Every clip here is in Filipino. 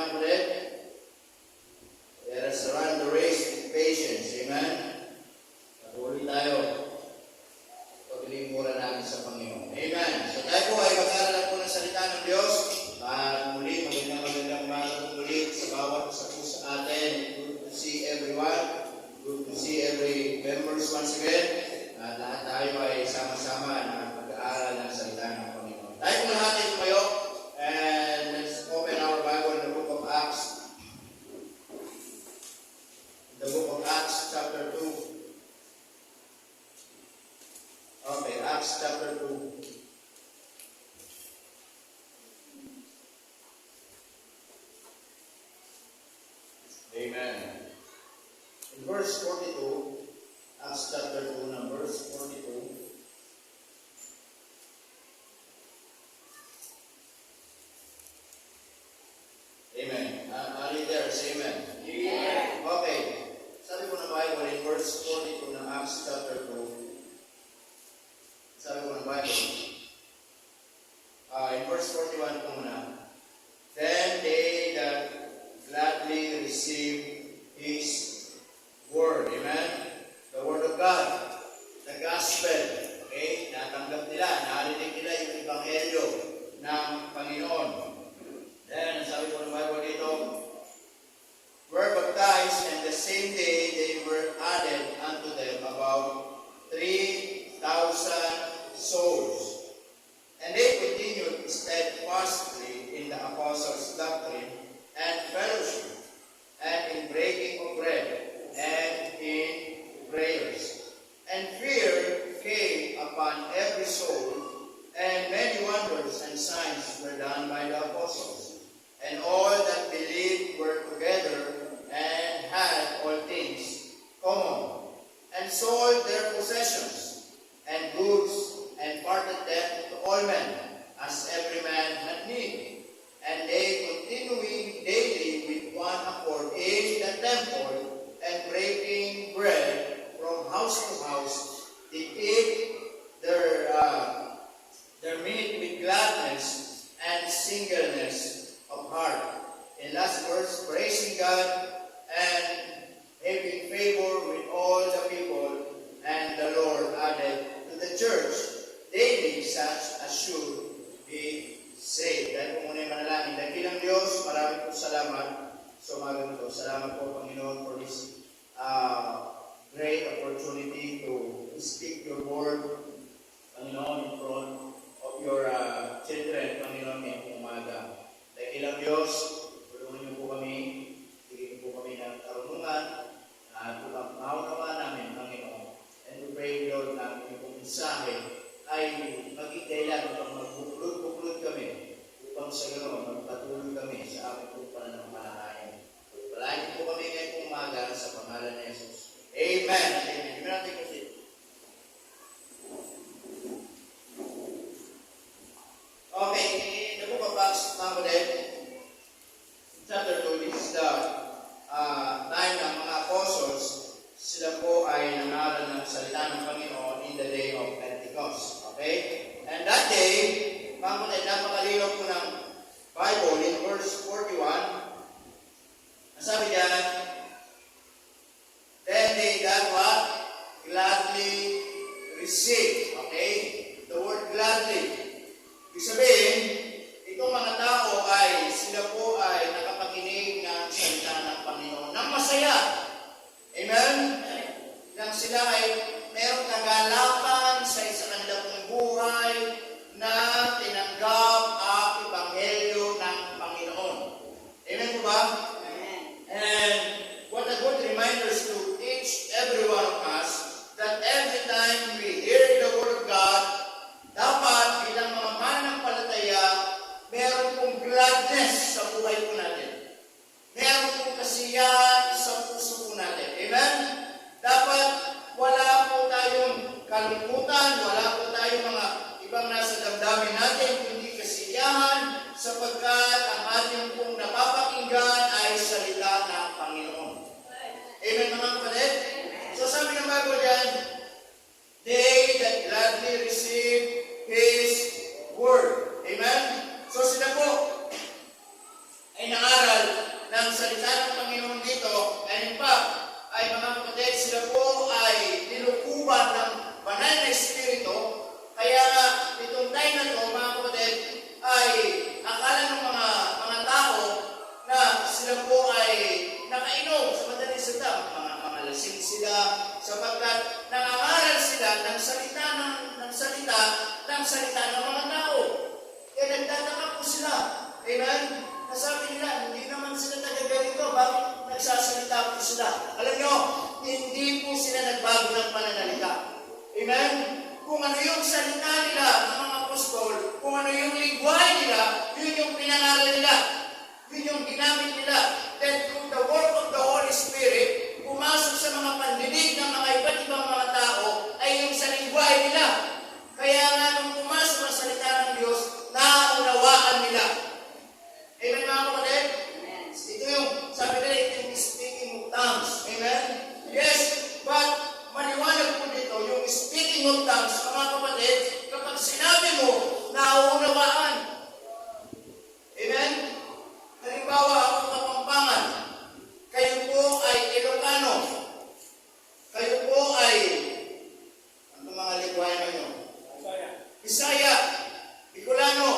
mga kulit? Let us run the race with patience. Amen? Patuloy tayo. Paglingkuran natin sa Panginoon. Amen. So tayo po ay mag-aaral po ng salita ng Diyos. At muli, magandang umaga muli sa bawat isa po sa atin. Good to see everyone. Good to see every members once again. At lahat tayo ay sama-sama na mag-aaral ng salita ng Panginoon. Tayo po lahat ay tumayo. And let's open our Bible in the book of Acts. The book of Acts chapter 2. Okay, Acts chapter 2. Amen. In verse 42, Acts chapter 2, verse 42. Amen. Are you there? Say amen. Amen. Okay. Sabi ko na Bible in verse 42 ng Acts chapter 2. Sabi ko ng Bible. In verse 41 po muna. Then they that gladly receive His word. Amen? The word of God. The gospel. Okay? Natanggap nila. Narinig nila yung ebanghelyo ng Panginoon. Then, sabi ko ng Bible dito, were baptized, and the same day they were added unto them about 3,000 souls. And they continued steadfastly in the apostles' doctrine and fellowship, and in breaking of bread, and in prayers. And fear came upon every soul, and many wonders and signs were done by the apostles. And all that believed were together, and had all things common, and sold their possessions and goods, and parted them to all men, as every man had need. And they continuing daily with one accord in the temple, and breaking bread from house to house, did eat their meat with gladness and singleness of heart. In last verse, praising God and having favor with all the people, and the Lord added to the church daily such as should be saved. Dahil po muna yung manalangin. Dakilang Diyos, maraming po salamat sa umagang ito. Salamat po, Panginoon, for this great opportunity to speak your word, Panginoon, in front of your children, Panginoon, ngayong umaga. Dakilang Diyos, tulungan niyo po kami, bigyan niyo po kami ng karunungan, at upang maunawa namin, Panginoon. And we pray, Lord, na ang inyong mensahe ay maging dahilan upang magbuklod-buklod kami, upang sa ganoon magpatuloy kami sa aming pong pananampalataya. Palayan po kami ngayong umaga sa pangalan ni Jesus. Amen. Amen. Hindi natin kasi. Okay, in the book of Acts, chapter 2, this is the time ng mga apostles. Sila po ay nangaral ng salita ng Panginoon in the day of Pentecost. Okay? And that day, napakalinaw po ng Bible in verse 41. Sabi diyan, then they that what? Gladly receive. Okay? The word gladly. Ibig sabihin, itong mga tao ay, sila po ay nakapakinig ng salita ng Panginoon ng masaya. Amen? Nang sila ay mayroong kagalakan sa isa kanila pong buhay na tinanggap ang ebanghelyo ng Panginoon. Amen po ba? Amen. And what a good reminders to each every one of us that every time we hear the word of God, dapat bilang mga mananampalataya, meron pong gladness sa buhay po natin. Meron pong kasiyahan sa puso po natin. Amen? Dapat wala po tayong kalungkutan, wala po tayong mga ibang nasa damdamin natin, kundi kasiyahan, sapagkat ang ating pong napapakinggan ay salita ng Panginoon. Amen mga kapatid? So sabi ng Bible dyan, they that gladly receive His word. Amen? So sila po ay nangaral Amen? Nasabi nila, hindi naman sila taga-ganito. Bakit nagsasalita po sila? Alam nyo, hindi po sila nagbago ng pananalita. Amen? Kung ano yung salita nila ng mga apostol, kung ano yung lingwahe nila, yun yung pinangalan nila. Yun yung ginamit nila. Then through the work of the Holy Spirit, pumasok sa mga pandinig ng mga iba't ibang mga tao ay yung sa lingwahe nila. Kaya nga nung pumasok ang salita ng Diyos, naunawaan nila. Amen mga kapatid? Ito yung, sabi nila, ito yung speaking of tongues. Amen? Yes, but maliwanag po dito, yung speaking of tongues, mga kapatid, kapag sinabi mo, naunawaan. Amen? Halimbawa, ako Kapampangan, kayo po ay Ilocano, kayo po ay, ano mga lingwahe nyo? Bisaya, Bicolano,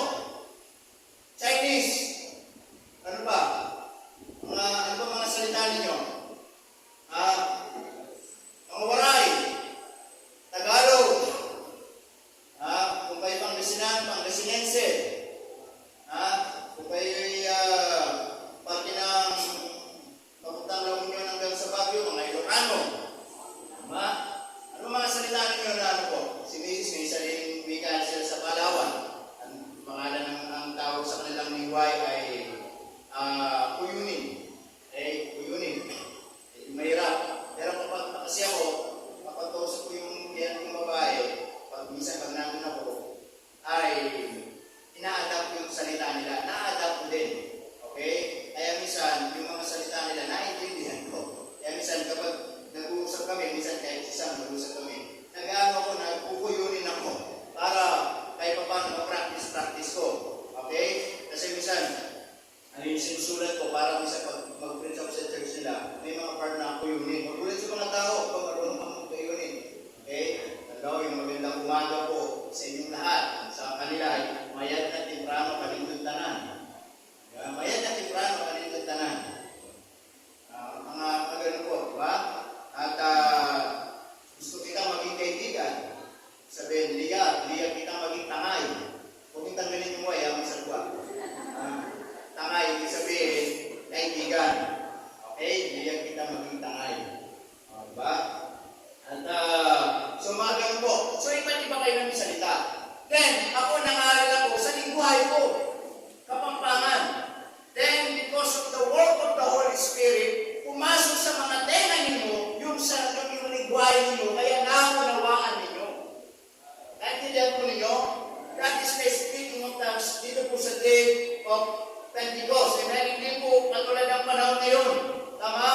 Chinese, ano ba? Ano ba mga salita ninyo? Mga Waray, Tagalog, kung kayo Pangasinense, kung kayo parte ng papuntang La Union hanggang sa Baguio, mga Ilocano. Ano mga salita ninyo na ano po? Si Mrs. may sariling wika sila sa Palawan. Ang pangalan ang tawag sa kanilang lingwahe ay Kuyunin. Kuyunin. Mahirap. Pero kapag kasi ako, kapag tusok ko yung babae, minsan pag nandun ako, ay ina-adapt yung salita nila. Na-adapt ko din. Okay? Kaya minsan, yung mga salita nila, naiintindihan ko. Kaya minsan, kapag nag-uusap kami, minsan kahit isang nag-uusap kami, nag-ano ako, nagpupuyunin ako para kahit pa paano ma-practice ko. Okay? Kasi minsan, ano yung sinusulat ko para minsan pag mag-preach ako sa church nila, may mga part na kuyunin. Magulat sa mga tao kung marunong akong kuyunin. Okay? Nagawa yung magandang umaga po sa inyong lahat. Sa kanila ay mayad na timprano, kalindod tanan. Mayad na timprano, kalindod tanan. Mga ganun po, diba? At gusto kita maging kaibigan. Sabihin, liya kita maging tangay. Kung kitang ganun yung buhay, magsagwa. Tangay, ibig sabihin, kaibigan. Okay? Liya kita maging tangay. Diba? At so mga ganun po. So iba't iba kayo ng salita. Then, ako nangaral ako sa lingwahe ko. Kapampangan. Then, because of the work of the Holy Spirit, pumasok sa mga tenga ninyo, yung lingwahe ninyo, kaya naunawaan ninyo. Naintindihan po ninyo? That is the speaking of tongues dito po sa day of Pentecost. Amen? Hindi po katulad ng panahon ngayon. Tama?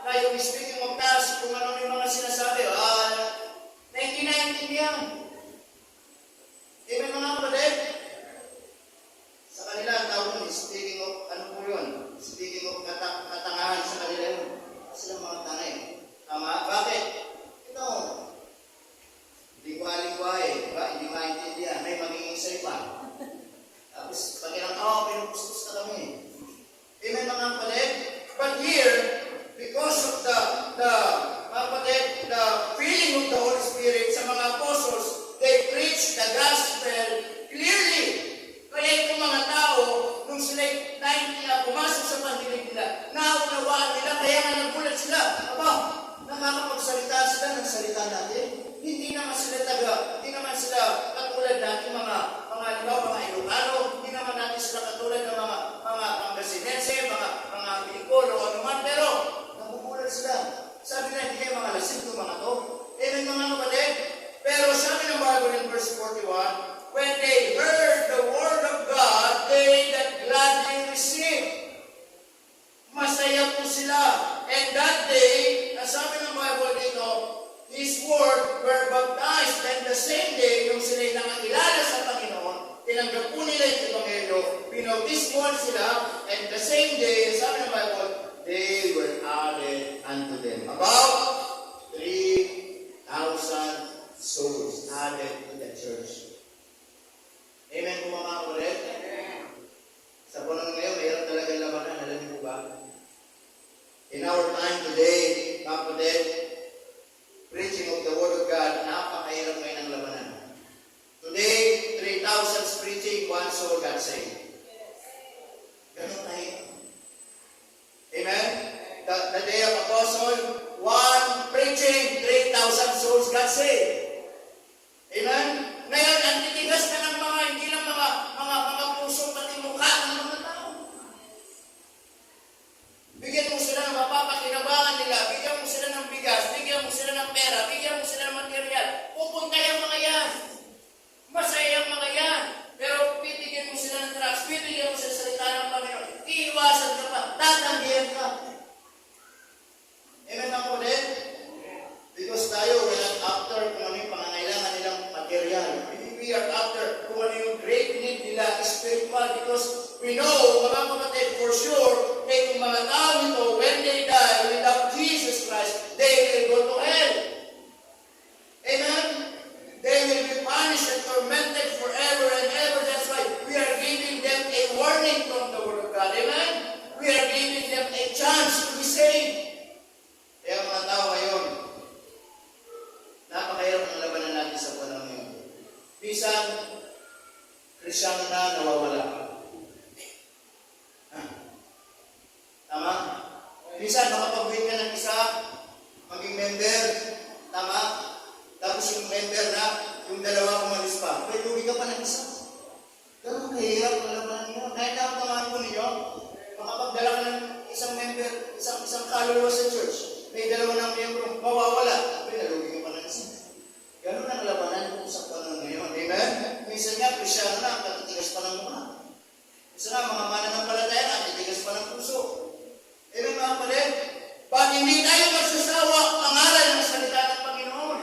Na yung speaking of tongues, kung ano yung mga sinasabi, hindi naintindihan. Amen mga kapatid? Sa kanila, ang tawag nun, speaking of, ano po yun? Speaking of katangahan sa kanila yun. Sila mga tangay. Tama? Bakit? Ito, lingwa-lingwahe, diba? Hindi maintindihan. May magiging say pa. Tapos, pag ilang tao, pinupustos na kami. Amen mga kapatid? But here, because of the feeling of the Holy Spirit sa mga apostles, they preach the gospel clearly. Kaya itong mga tao, nung sila pumasok sa pandinig nila, naunawaan nila, kaya nga nagulat sila. Aba, nakakapagsalita sila ng salita natin. Hindi naman sila katulad natin mga Ilocano, hindi naman natin sila katulad ng mga Pangasinense, mga Bicol o anuman, pero nagugulat sila. Sabi na, hindi kayo mga lasing itong mga to. Amen mga kapatid? Pero sabi ng Bible in verse 41, when they heard the word of God, they that gladly received. Masaya po sila. And that day, sabi ng Bible dito, His word were baptized. And the same day, yung sila'y nakakilala sa Panginoon, tinanggap po nila yung Ebanghelyo, binautismuhan sila, and the same day, sabi ng Bible, they were added unto them. About 3,000 souls added to the church. Amen po mga kapatid? Sa panahon ngayon, mayroon talagang labanan. Alam niyo ba? In our time today, kapatid, preaching of the Word of God, napakahirap ngayon ang labanan. Today, 3,000 preaching, one soul got saved. saved. Amen? Ngayon, ang titigas na ng mga, hindi lang mga puso, pati mukha ng mga tao. Bigyan mo sila ng mapapakinabangan nila, bigyan mo sila ng bigas, bigyan mo sila ng pera, bigyan mo sila ng material. Pupunta yung mga yan. Masaya yung mga yan. Pero bibigyan mo sila ng drugs, bibigyan mo sila sa salita ng Panginoon. Iiwasan ka pa, tatanggihan ka. Amen mga kapatid? Because tayo, we're not after kung ano yung pangangailangan nilang material. We are after kung ano yung great need nila spiritual. Because we know, mga kapatid, for sure, kung mga tao ito, when they die without Jesus Christ, they will go to hell. Amen? They will be punished and tormented forever and ever. That's why we are giving them a warning from the Word of God. Amen? We are giving them a chance to be saved. Kaya mga tao ngayon, napakahirap ang labanan natin sa panahon ngayon. Minsan, Krisyano na nawawala ka. Tama? Minsan, makapag-win ka ng isa, maging member. Tama? Tapos yung member na, yung dalawa umalis pa. Pwede uwi ka pa ng isa. Ganun kahirap ang labanan niyo. Kahit nakapamahan ko ninyo, makapagdala ka ng isang member, isang kaluluwa sa church. May dalawa ng miyembro, mawawala. Pwede nalugi ka pa ng isa. Ganun ang labanan kung sa panahon ngayon. Amen? Minsan nga, Krisyano na, katitigas pa ng mukha. Minsan nga, mga mananampalataya na, katitigas pa ng puso. Amen mga kapatid? Bakit hindi tayo magsasawa pangalan ng salita ng Panginoon?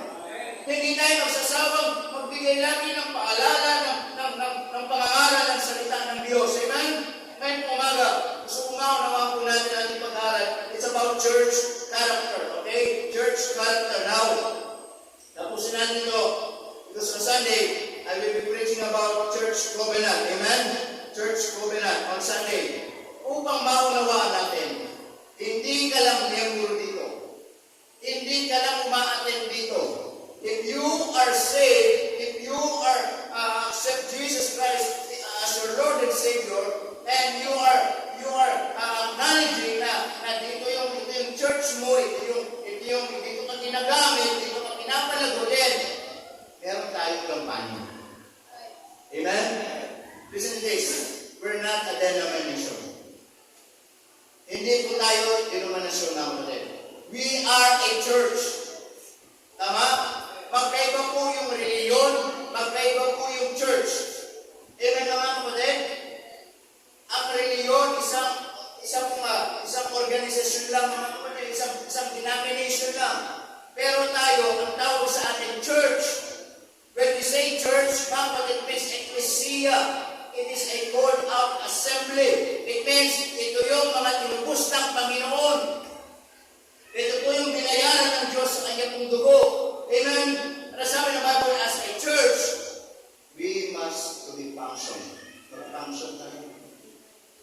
Hindi tayo magsasawang magbigay lagi ng paalala ng pangalan ng salita ng Diyos. Amen? Ngayon po umaga, gusto naman po natin ating pag-aaral. It's about church character. Okay? Church character. Now, tapusin natin ito. Because on Sunday, I will be preaching about church covenant. Amen? Church covenant on Sunday. Upang maunawaan natin, hindi ka lang miyembro dito. Hindi ka lang uma-attend dito. If you are saved, if you are accept Jesus Christ as your Lord and Savior, and you are acknowledging na dito yung church mo, dito ka ginagamit, dito ka pinapalagutin, meron tayong kampanya. Amen? Listen to this. We're not a denomination. Hindi po tayo denominasyon na kapatid. We are a church. Tama? Magkaiba po yung reliyon, magkaiba po yung church. Amen naman kapatid? Ang reliyon, isang organisasyon lang mga kapatid, isang denomination lang. Pero tayo, ang tawag sa ating church. When we say church, kapatid, it means ecclesia. It is a called out assembly. It means ito yung mga tinubos ng Panginoon. Ito po yung binayaran ng Diyos sa kanyang pong dugo. Amen? Ano sabi ng Bible, as a church, we must to be function. Mag-function tayo.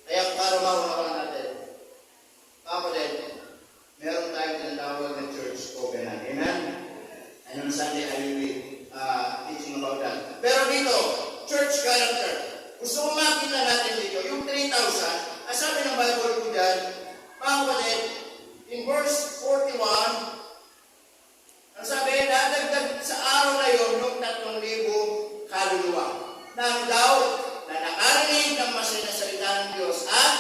Kaya para maunawan natin, kapatid, meron tayong tinatawag na church covenant. Amen? And on Sunday, I will be teaching about that. Pero dito, church character. Gusto ko makita natin dito, yung 3,000, ang sabi ng Bible ko dyan, mga kapatid, in verse 41, ang sabi, nadagdag sa araw na yun, yung 3,000 kaluluwa. Nang daw, na nakarinig ng masin na salita ng Diyos at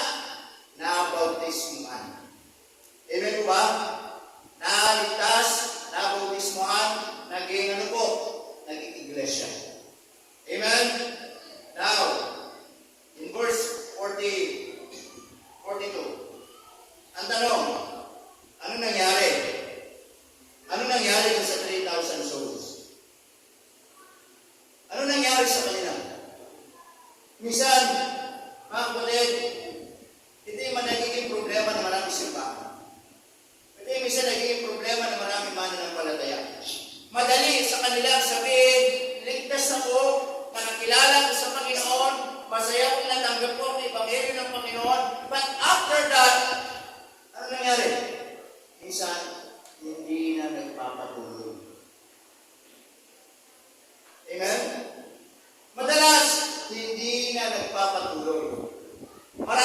nabautismuhan. Amen po ba? Naligtas, nabautismuhan, naging ano po? Naging iglesia. Amen? Now, in verse 42, ang tanong, ano nangyari? Ano nangyari sa 3,000 souls? Ano nangyari sa kanila? Minsan, mga kapatid, ito yung nagiging problema ng marami simbahan. Ito yung minsan nagiging problema ng marami mananampalataya. Madali sa kanila sabihin, ligtas ako, nakakilala ko sa Panginoon, masaya kong natanggap ko ang Ebanghelyo ng Panginoon. But after that, ano nangyari? Minsan, hindi na nagpapatuloy. Amen? Madalas, hindi na nagpapatuloy. Marami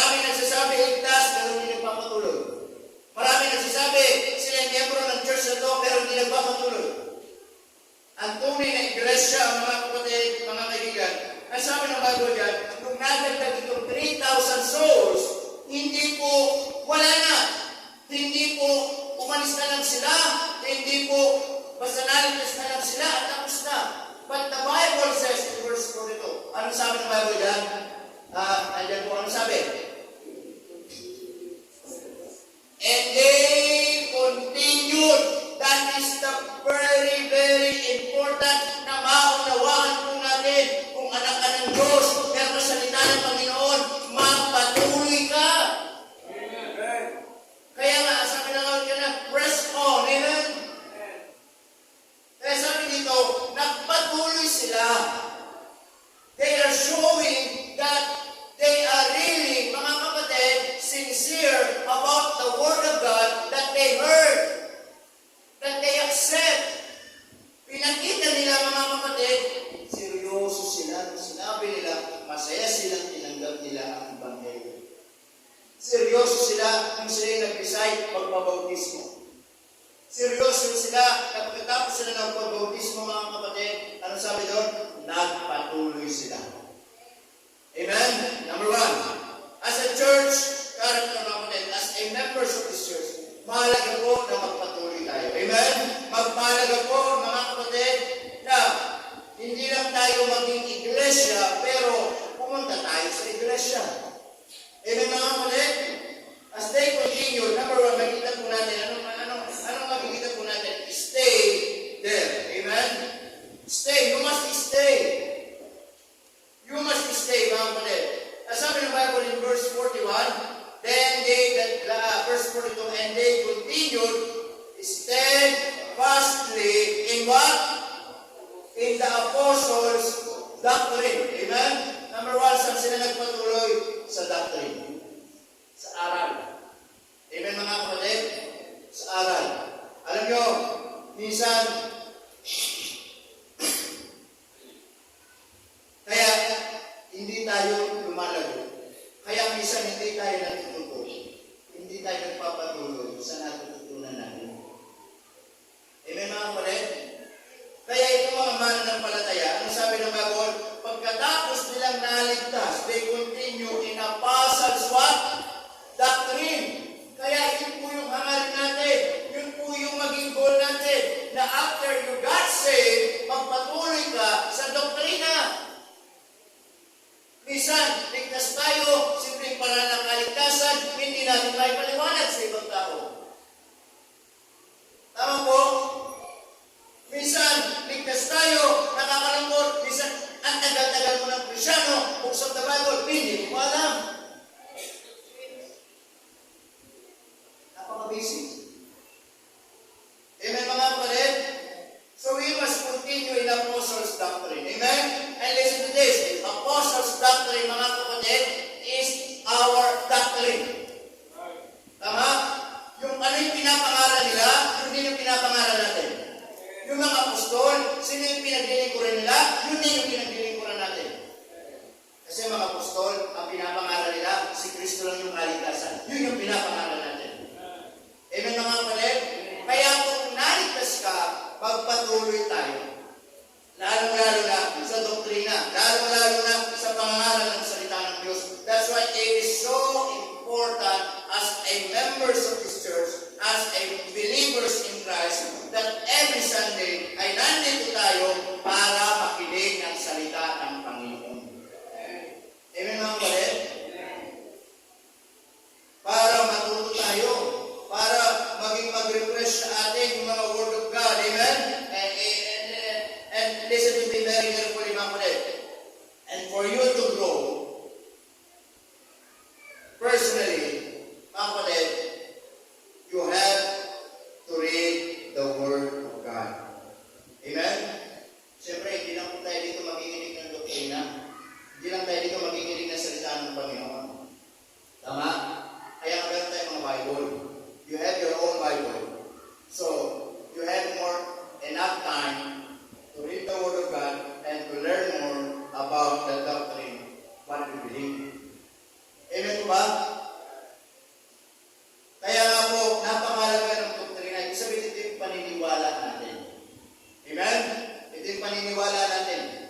Nagkasalanan sila at tapos na. But the Bible says in verse 42, ano sabi ng Bible dyan? Andyan po, ano sabi? And they continued. That is the very, very important na maunawaan po natin kung anak ka ng Diyos, pero salita ng Panginoon, magpatuloy ka. Amen. Kaya nga, sabi na nga na, press on. Amen? Kaya sabi dito, nagpatuloy sila. They are showing that they are really, mga kapatid, sincere about the Word of God that they heard, that they accept. Pinakita nila, mga kapatid, seryoso sila. Sinabi nila, masaya silang tinanggap nila ang Ebanghelyo. Seryoso sila kung sila nag-decide magpabautismo. Seryoso sila na pagkatapos sila ng pagbautismo, mga kapatid, ano sabi doon? Nagpatuloy sila. Amen? Number one, as a church, current mga kapatid, as a members of this church, mahalaga po na magpatuloy tayo. Amen? Magpahalaga po, mga kapatid, na hindi lang tayo maging iglesia, pero pumunta tayo sa iglesia. Amen, mga kapatid? As they continue, number one, makikita po natin, anong makikita po natin? Stay there. Amen? Stay. You must stay. You must stay, mga kapatid. As sabi ng Bible in verse 41, verse 42, and they continued steadfastly in what? In the apostles' doctrine. Amen? Number one, saan sila nagpatuloy? Sa doctrine. Sa aral. Amen, mga kapatid? Sa aral. Alam nyo, minsan, kaya hindi tayo lumalago. Kaya minsan hindi tayo natututo. Hindi tayo nagpapatuloy sa natututunan natin. Amen, mga kapatid? Kaya itong mga mananampalataya, ano sabi ng Bible? Pagkatapos nilang naligtas, they continue in apostles' what? Doctrine. Kaya yun po yung hangarin natin. Yun po yung maging goal natin. Na after you got saved, magpatuloy ka sa doktrina. Minsan, ligtas tayo, simpleng paraan ng kaligtasan, hindi natin may paliwanag sa ibang tao. Tama po? Minsan, ligtas tayo, nakakalungkot, minsan, ang tagal-tagal mo ng Krisyano, buksan the Bible, hindi mo alam. Napaka-basic. Amen, mga kapatid? So we must continue in Apostles' doctrine. Amen? And listen to this. Apostles' doctrine, mga kapatid, is our doctrine. Tama? Yung ano yung pinapangalan nila, yun din yung pinapangalan natin. Yung mga apostol, sino yung pinaglilingkuran nila, yun din yung pinaglilingkuran natin. Kasi mga apostol, ang pinapangalan nila, si Kristo lang yung kaligtasan. Yun yung pinapangalan natin. Amen, mga kapatid? Kaya kung naligtas ka, magpatuloy tayo. Lalo-lalo na sa doktrina. Lalo-lalo na sa pangalan ng salita ng Diyos. That's why it is so important as a members of this church, as a believers in Christ, that every Sunday ay nandito tayo para makinig ng salita ng Panginoon. Amen, mga kapatid? Para matuto tayo. Para maging mag-refresh sa atin yung mga Word of God. Amen? And listen to me very carefully, mga kapatid. And for you to grow, personally, mga kapatid, you have to read the Word of God. Amen? Siyempre, hindi lang po tayo dito magiginig ng doktrina. Hindi lang tayo dito magiginig ng salita ng Panginoon. Tama? Kaya meron tayo mga Bible. You have your own Bible. So, you have enough time to read the Word of God and to learn more about the doctrine, what we believe. Amen po ba? Kaya nga po, napakalaga ng doktrina. Ibig sabihin, ito yung paniniwala natin. Amen? Ito yung paniniwala natin.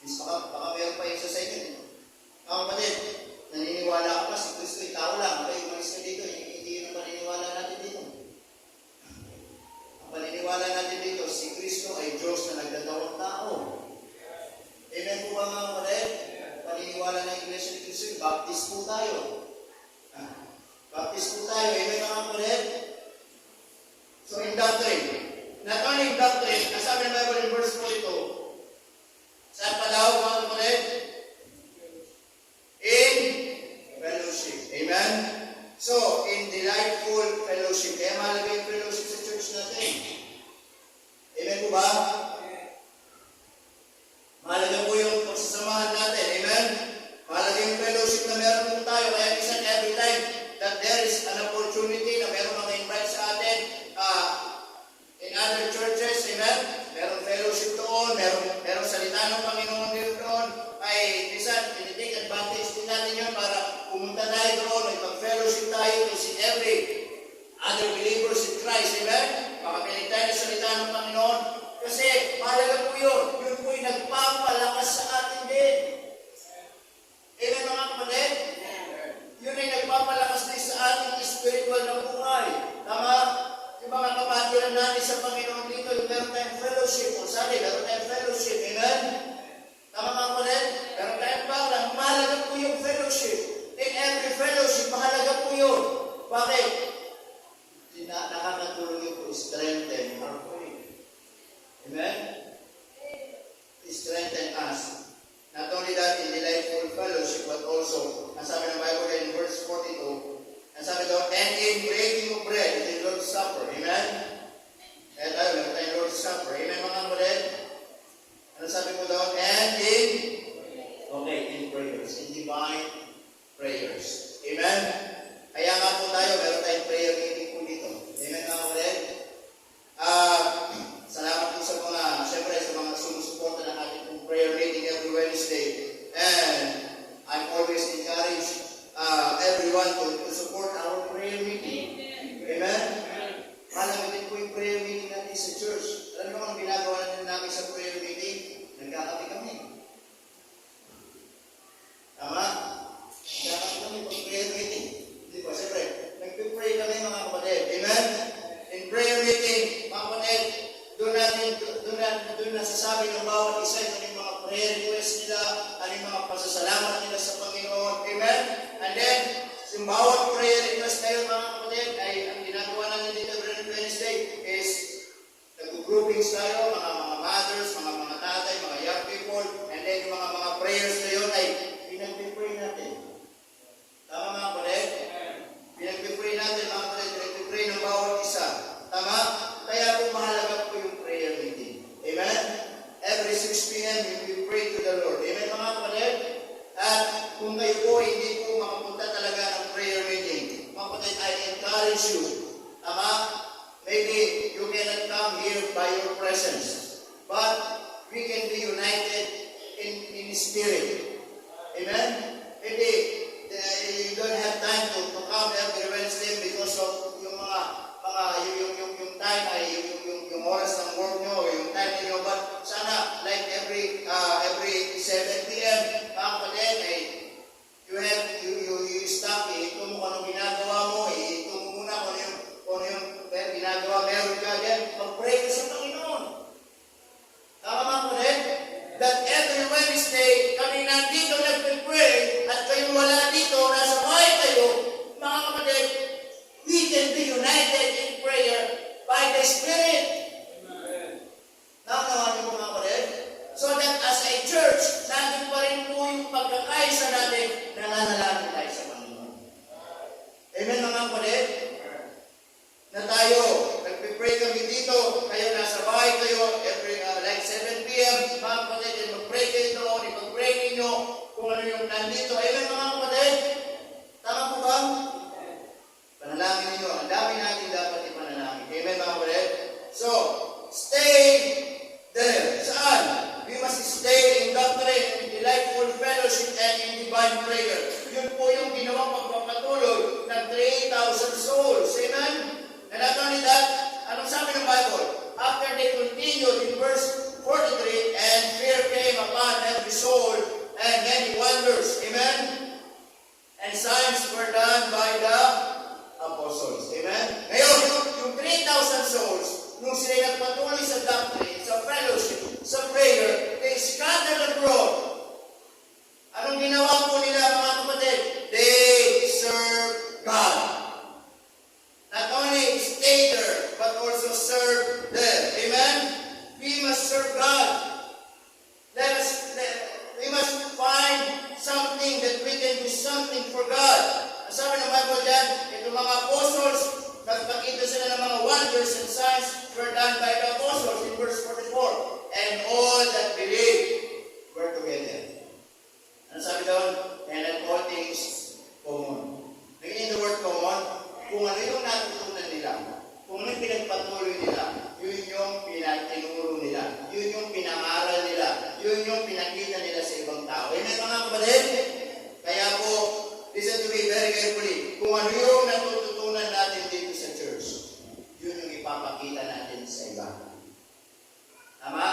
Baka meron pa isa sa inyo. Mga kapatid, naniniwala ka pa si Kristo, ikaw lang. Okay, umalis ka dito. Hindi yun ang paniniwala natin dito. Ang paniniwala natin dito, si Kristo ay Diyos na baptist po tayo. Baptist po tayo. Amen mga kapatid? So in doctrine, not only in doctrine, ang sabi ng Bible in verse 42, saan pa daw mga kapatid? In fellowship. Amen? So, in delightful fellowship. Kaya mahalaga yung fellowship sa church natin. Amen po ba? Mahalaga po yung pagsasamahan natin. Amen? Mahalaga yung fellowship na meron po tayo. Kaya minsan every time that there is an opportunity na meron mga invite sa atin in other churches, amen? Merong fellowship doon, merong salita ng Panginoon dito doon, ay minsan tinitake advantage din natin yun para pumunta tayo doon, ipag-fellowship tayo to see every other believers in Christ, amen? Makapinig tayo ng salita ng Panginoon. Kasi mahalaga po yun. Yun po yung nagpapalakas sa atin din. Amen mga kapatid? Yun ay nagpapalakas din sa ating spiritual na buhay. Tama? Yung mga kapatiran natin sa Panginoon dito, yung meron tayong fellowship. O sali, meron tayong fellowship. Amen? Tama mga kapatid? Meron tayong parang mahalaga po yung fellowship. In every fellowship, mahalaga po yun. Bakit? Nakakatulong yung to strengthen our faith. Amen? Strengthen us. Not only that, in delightful fellowship, but also, ang sabi ng Bible in verse 42, ang sabi daw, and in breaking of bread, in Lord's Supper. Amen? Kaya tayo, meron tayong Lord's Supper. Amen mga kapatid? Ano sabi mo daw? And in prayers. In divine prayers. Amen? Kaya nga po tayo, meron tayong prayer meeting po dito. Amen mga kapatid? Salamat po sa mga, siyempre sa mga sumusuporta ng ating prayer meeting every Wednesday. And I'm always encouraged everyone to support our prayer meeting. Amen? Mahalaga din po yung prayer meeting natin sa church. Alam mo kung ginagawa namin sa prayer meeting? Nagkakape kami. Tama? Nagkakape kami pag prayer meeting. Hindi ba? Siyempre, nagpipray kami mga kapatid. Amen? In prayer meeting, mga kapatid, doon nasasabi ng bawat isa yung mga prayer request nila, ano yung mga pasasalamat nila sa Panginoon. Amen? And then, yung bawat prayer request na yun, mga kapatid, ay ang ginagawa natin dito every Wednesday is nag-groupings tayo, mga mothers, mga tatay, mga young people, and then yung mga prayers na yun ay pinag-pray natin. Tama mga kapatid? Pinag-pray natin, mga kapatid, pinag-pray ng bawat isa. Tama? Kaya po mahalaga po yung prayer meeting. Amen? Every 6 p.m. we pray to the Lord. Amen mga kapatid? At kung kayo po hindi po makapunta talaga ng prayer meeting, mga kapatid, I encourage you. Tama? Maybe you cannot come here by your presence. But we can be united in spirit. Amen? Hindi, you don't have time to come every Wednesday because of yung yung time ay yung oras ng work nyo, yung time niyo, but sana like every 7 p.m. mga kapatid ay you stop, ito mo kung anong ginagawa mo, ito mo muna kung yung ginagawa meron ka, then mag-pray ka sa Panginoon. Tama mga kapatid? That every Wednesday kami nandito nagpipray at kayo wala dito, nasa bahay kayo, mga kapatid, we can be united in prayer by the Spirit. Nakakawa niyo po mga kapatid? So that as a church, nandun pa rin po yung pagkakaisa natin, nananalangin tayo sa Panginoon. Amen mga kapatid? Na tayo, nagpipray kami dito, kayo nasa bahay kayo, every like 7 p.m., mga kapatid, mag-pray kayo doon, ipag-pray ninyo kung ano yung nandito. Amen mga kapatid? Tama po ba? Panalangin ninyo. Ang dami natin dapat ipanalangin. Amen mga kapatid? So, stay there. Saan? We must stay in doctrine, in delightful fellowship, and in divine prayer. Yun po yung ginawang pagpapatuloy ng 3,000 souls. Amen? And not only that, anong sabi ng Bible? After they continued in verse 43, and fear came upon every soul, and many wonders. Amen? And signs were done by the apostles. Amen? Ngayon, yung 3,000 souls, nung sila nagpatuloy sa doctrine, sa fellowship, sa prayer, they scattered abroad. Anong ginawa po nila mga kapatid? mga apostles, nagpakita sila ng mga wonders and signs were done by the apostles in verse 44. And all that believed were together. Ano sabi doon? And that all things common. Naging the word common, kung ano yung natutunan nila, kung ano yung pinagpatuloy nila, yun yung pinatinuro nila, yun yung pinangaral nila, yun yung pinakita nila sa ibang tao. Amen mga kapatid? Kaya po, listen to me very carefully. Kung ano yung natututunan natin dito sa church, yun yung ipapakita natin sa iba. Tama?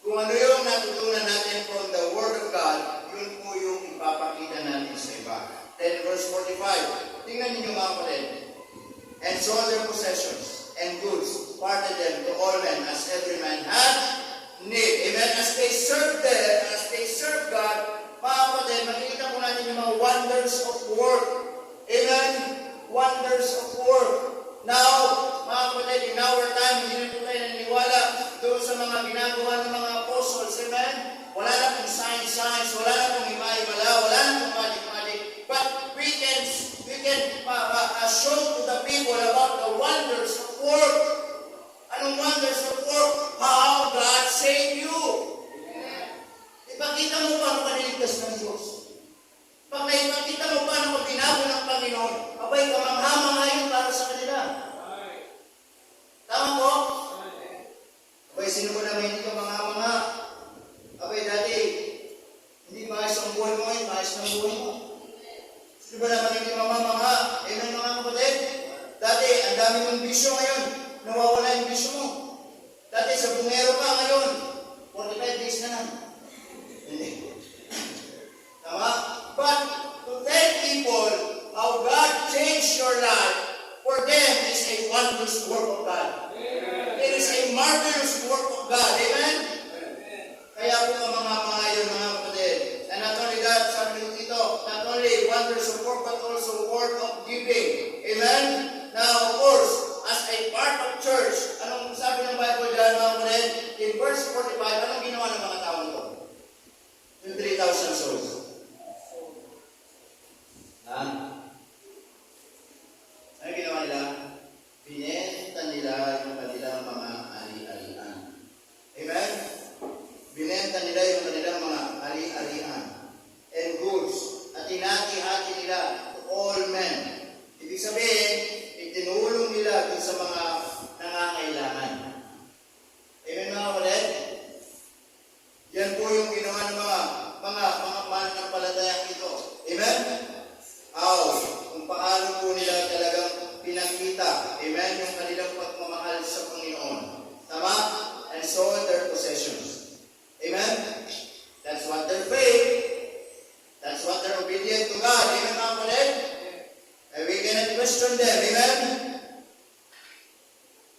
Kung ano yung natutunan natin from the Word of God, yun po yung ipapakita natin sa iba. Then verse 45, tingnan ninyo mga kapatid. And sold their possessions and goods, parted them to all men as every man had need. Amen? As they served them, as they served God, mga kapatid, makikita po natin yung mga wonders of work. Amen? Wonders of work. Now, mga kapatid, in our time, hindi na po tayo naniniwala doon sa mga ginagawa ng mga apostles. Amen? Wala na pong signs, wala na pong himay-mala, wala na pong magic-magic. But we can show to the people about the wonders of work. Anong wonders of work? How God saved you. Ipakita mo paano ka niligtas ng Diyos. Pag naipakita mo paano ka binago ng Panginoon, abay kamangha-mangha para sa kanila. Tama po? Abay, sino ko naman hindi ka mangha-mangha? Abay, dati, hindi maayos ang buhay mo ngayon, maayos ng buhay mo. Sino ba naman hindi mamamangha? Amen mga kapatid? Dati, ang dami mong bisyo ngayon, nawawala yung bisyo mo. Dati, sa bungero ka ngayon, 45 days na lang. Tama? But to tell people how God changed your life, for them is a wondrous work of God. It is a marvelous work of God. Amen? Kaya po mga yun mga kapatid. And not only that, sabi dito, not only wonders of work, but also work of giving. Amen? Now, of course, as a part of church, anong sabi ng Bible dyan mga kapatid? In verse 45, anong ginawa ng mga tao nito? Yung 3,000 souls. Ano ginawa nila? Binenta nila yung kanilang mga ari-arian. Amen? Binenta nila yung kanilang mga ari-arian and goods at hinati-hati nila to all men. Ibig sabihin, itinulong nila dun sa mga nangangailangan. Amen mga kapatid? Yan po yung ginawa ng mga mananampalatayang ito. Amen? Kung paano po nila talagang pinakita, amen, yung kanilang pagmamahal sa Panginoon. Tama? And sold their possessions. Amen? That's what their faith. That's what they're obedient to God. Amen, mga kapatid? And we cannot question them. Amen?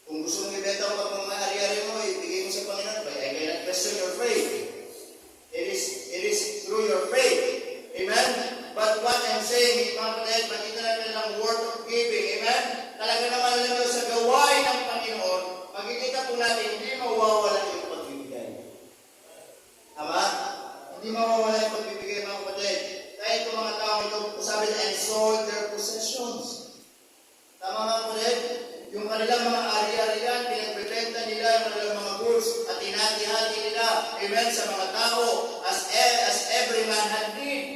Kung gusto mong ibenta ang pagmamahari-ari mo, ibigay mo sa Panginoon. But I cannot question your faith. It is through your faith. Amen? But what I'm saying, mga kapatid, makita natin ang word of giving. Amen? Talaga naman lang sa gawain ng Panginoon, makikita po natin, hindi mawawala yung pagbibigay. Tama? Hindi mawawala yung pagbibigay, mga kapatid. Kaya itong mga tao ito, sabi na, and sold their possessions. Tama mga kapatid? Yung kanilang mga ari-arian, pinagbibenta nila yung kanilang mga goods at hinati-hati nila, amen, sa mga tao as every man had need.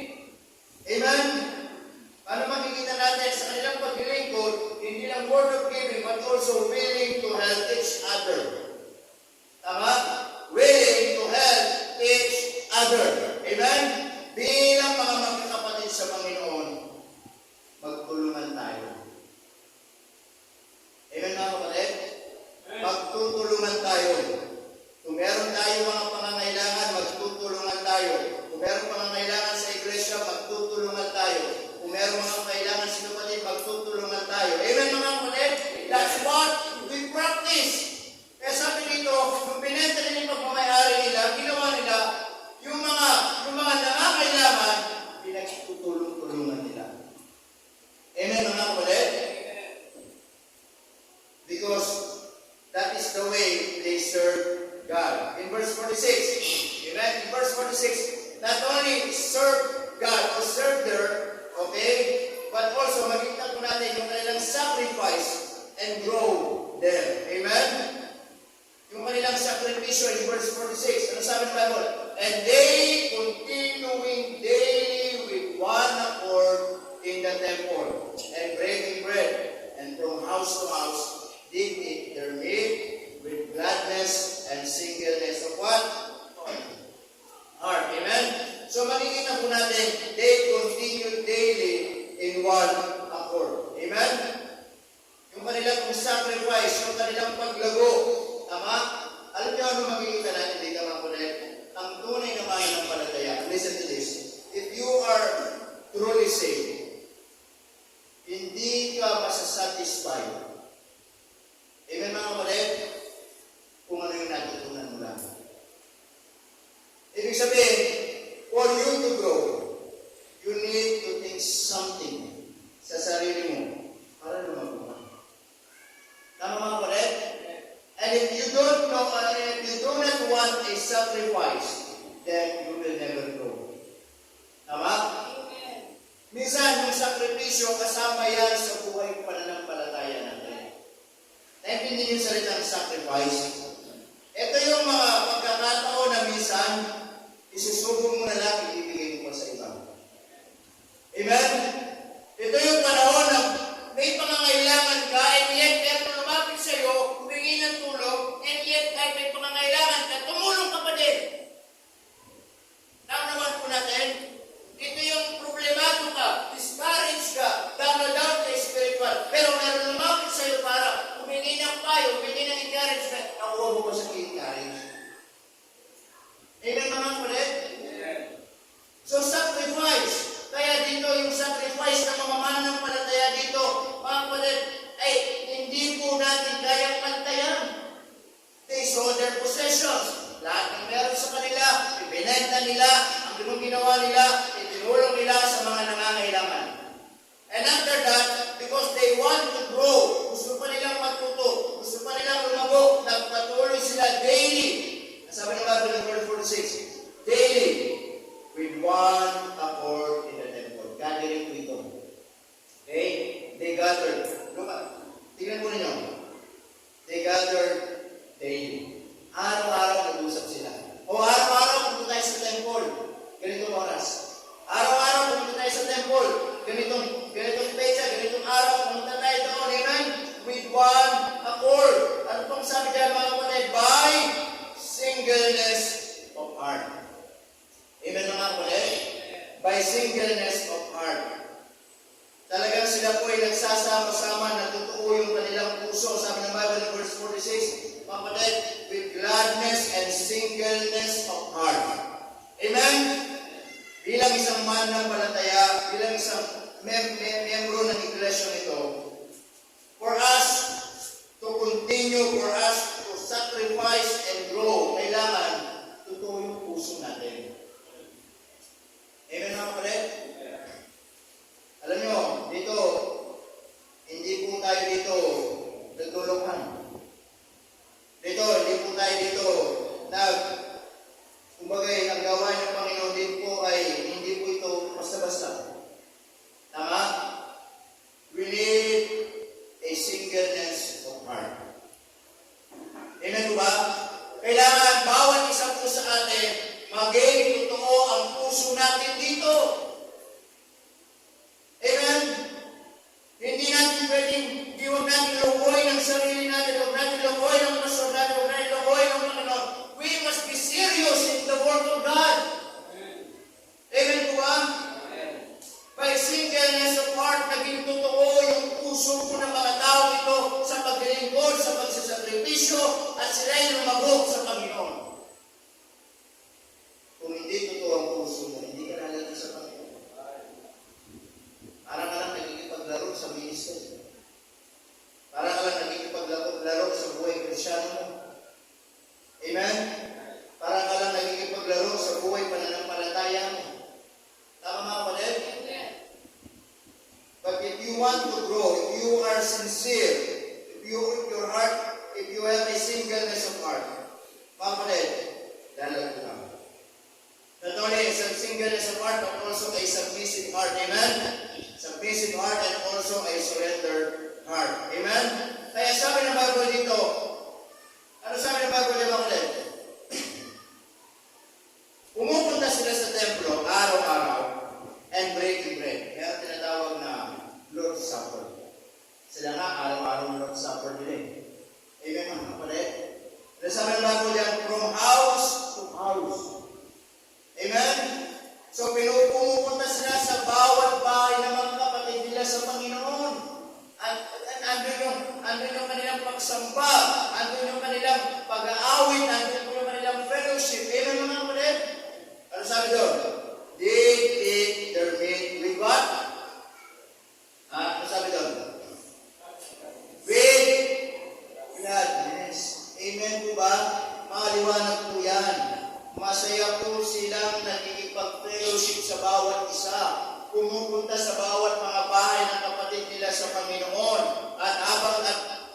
Amen? Ano makikita natin sa kanilang paglilingkod, hindi lang word of giving, but also willing to help each other. Tama? Willing to help each other. Amen? Bilang mga magkakapatid sa Panginoon, magtulungan tayo. Amen mga kapatid? Magtutulungan tayo. Kung meron tayo mga pangangailangan, magtutulungan tayo. Kung meron pangangailangan sa iglesia, magtutulungan tayo. Kung meron mga kailangan sa kapatid, magtutulungan tayo. Amen mga kapatid? That's what we practice. Kaya sabi dito, kung binenta nila yung pagmamayari nila, ginawa nila, yung mga nangangailangan, pinagtutulong-tulungan nila. Amen mga kapatid? Because that is the way they serve God. In verse 46, amen? In verse 46, not only serve God or serve their, okay, but also makita po natin yung and grow there. Amen? Yung kanilang sakripisyo in verse 46, ano sabi ng Bible? And they continuing daily with one accord in the temple, and breaking bread, and from house to house, did eat their meat with gladness and singleness of what? Heart. Amen? So makikita po natin, they continue daily in one accord. Amen? Yung kanilang sacrifice, yung kanilang paglago. Tama? Alam niyo ano makikita natin dito mga kulit? Ang tunay na mananampalataya. Listen to this. If you are truly saved, hindi ka masasatisfy. Amen mga kulit? Kung ano yung natutunan mo lang. Ibig sabihin, for you to grow, you need to think something sa sarili mo para lumago ka. Tama mga kulit? And if you don't know, if you do not want a sacrifice, then you will never grow. Tama? Minsan, yung sakripisyo, kasama yan sa buhay pananampalataya natin. Naintindihan yung salitang sacrifice. Ito yung mga pagkakataon na minsan, isusubong mo na lang, ibibigay mo pa sa iba. Amen? Ito yung panahon na may pangangailangan ka, and yet, meron lumapit sa iyo, humingi ng tulong, and yet, kahit may pangangailangan ka, tumulong ka pa din. Naunawan po natin, ito yung problemado ka, discouraged ka, down ka spiritual, pero meron lumapit sa iyo para humingi ng payo, humingi ng encouragement, nakuha mo ba sa encourage? Amen mga kulit? So sacrifice. Kaya dito yung sacrifice ng mga mananampalataya dito, mga kulit, ay hindi po natin kayang pantayan. They sold their possessions. Lahat ng meron sa kanila, ibinenta nila, ang ginawa nila, itinulong nila sa mga nangangailangan. And after that, because they want to grow, gusto pa nilang matuto, gusto pa nilang lumago, nagpatuloy sila daily. Sabi ng Bible in verse 46, daily, with one accord in the temple. Gathering dito. Okay? They gathered. Look at, tingnan mo ninyo. They gathered daily. Araw-araw nag-usap sila. O araw-araw pumunta tayo sa temple. Ganitong oras. Araw-araw pumunta tayo sa temple. Ganitong pecha, ganitong araw pumunta tayo doon. Amen? With one accord. Ano pong sabi dyan mga kapatid? By singleness of heart. Amen mga kapatid? By singleness of heart. Talagang sila po ay nagsasama-sama na totoo yung kanilang puso. Sabi ng Bible in verse 46, mga kapatid, with gladness and singleness of heart. Amen? Bilang isang mananampalataya, bilang isang membro ng iglesia nito, for us to continue, for us to sacrifice and grow, kailangan totoo yung puso natin. Amen mga kapatid? Alam nyo, dito, hindi po tayo dito nagtulungan. Dito, hindi po tayo dito kumbagay, ang gawain ng Panginoon din po ay hindi po ito basta-basta. Tama? We need a singleness of heart. Amen ba? Kailangan bawat isa po sa atin maging totoo ang puso natin dito. Amen? Hindi natin pwedeng, huwag natin lukoy ng sarili natin, huwag natin lukoy ng pastor natin, huwag natin lukoy ng Panginoon. We must be serious in the Word of God. Amen po ba? By singleness of heart, naging totoo yung puso po ng mga tao ito sa paglilingkod, sa pagsasakripisyo, at sila ay lumagok sa Panginoon. Kung hindi totoo ang puso mo, hindi ka nalagay sa Panginoon. Parang ka lang nagkikipaglaro sa ministry. Parang ka lang nagkikipaglaro sa buhay Krisyano mo. Amen? Parang ka lang nagkikipaglaro sa buhay pananampalataya mo. Tama mga kapatid? But if you want to grow, if you are sincere, if you have a singleness of heart, mga kapatid, lalagay ka. Not only a singleness of heart, but also a submissive heart. Amen? Submissive heart and also a surrendered heart. Amen? Kaya sabi ng Bible dito, ano sabi ng Bible dito mga kapatid? Pumupunta sila sa templo araw-araw and breaking bread. Kaya tinatawag na Lord's Supper. Sila nga araw-araw ng Lord's Supper nila. Amen mga kapatid? Kaya sabi ng Bible diyan, from house to house. Amen? So pumupunta sila sa bawat bahay ng mga kapatid nila sa Panginoon. At andun yung kanilang pagsamba, andun yung kanilang pag-aawit, andun yung kanilang fellowship. Amen mga kapatid? Ano sabi doon? They eat their meat with what? Ano sabi doon? With gladness. Amen po ba? Maliwanag po yan. Masaya po silang nakikipag-fellowship sa bawat isa. Pumupunta sa bawat mga bahay ng kapatid nila sa Panginoon. At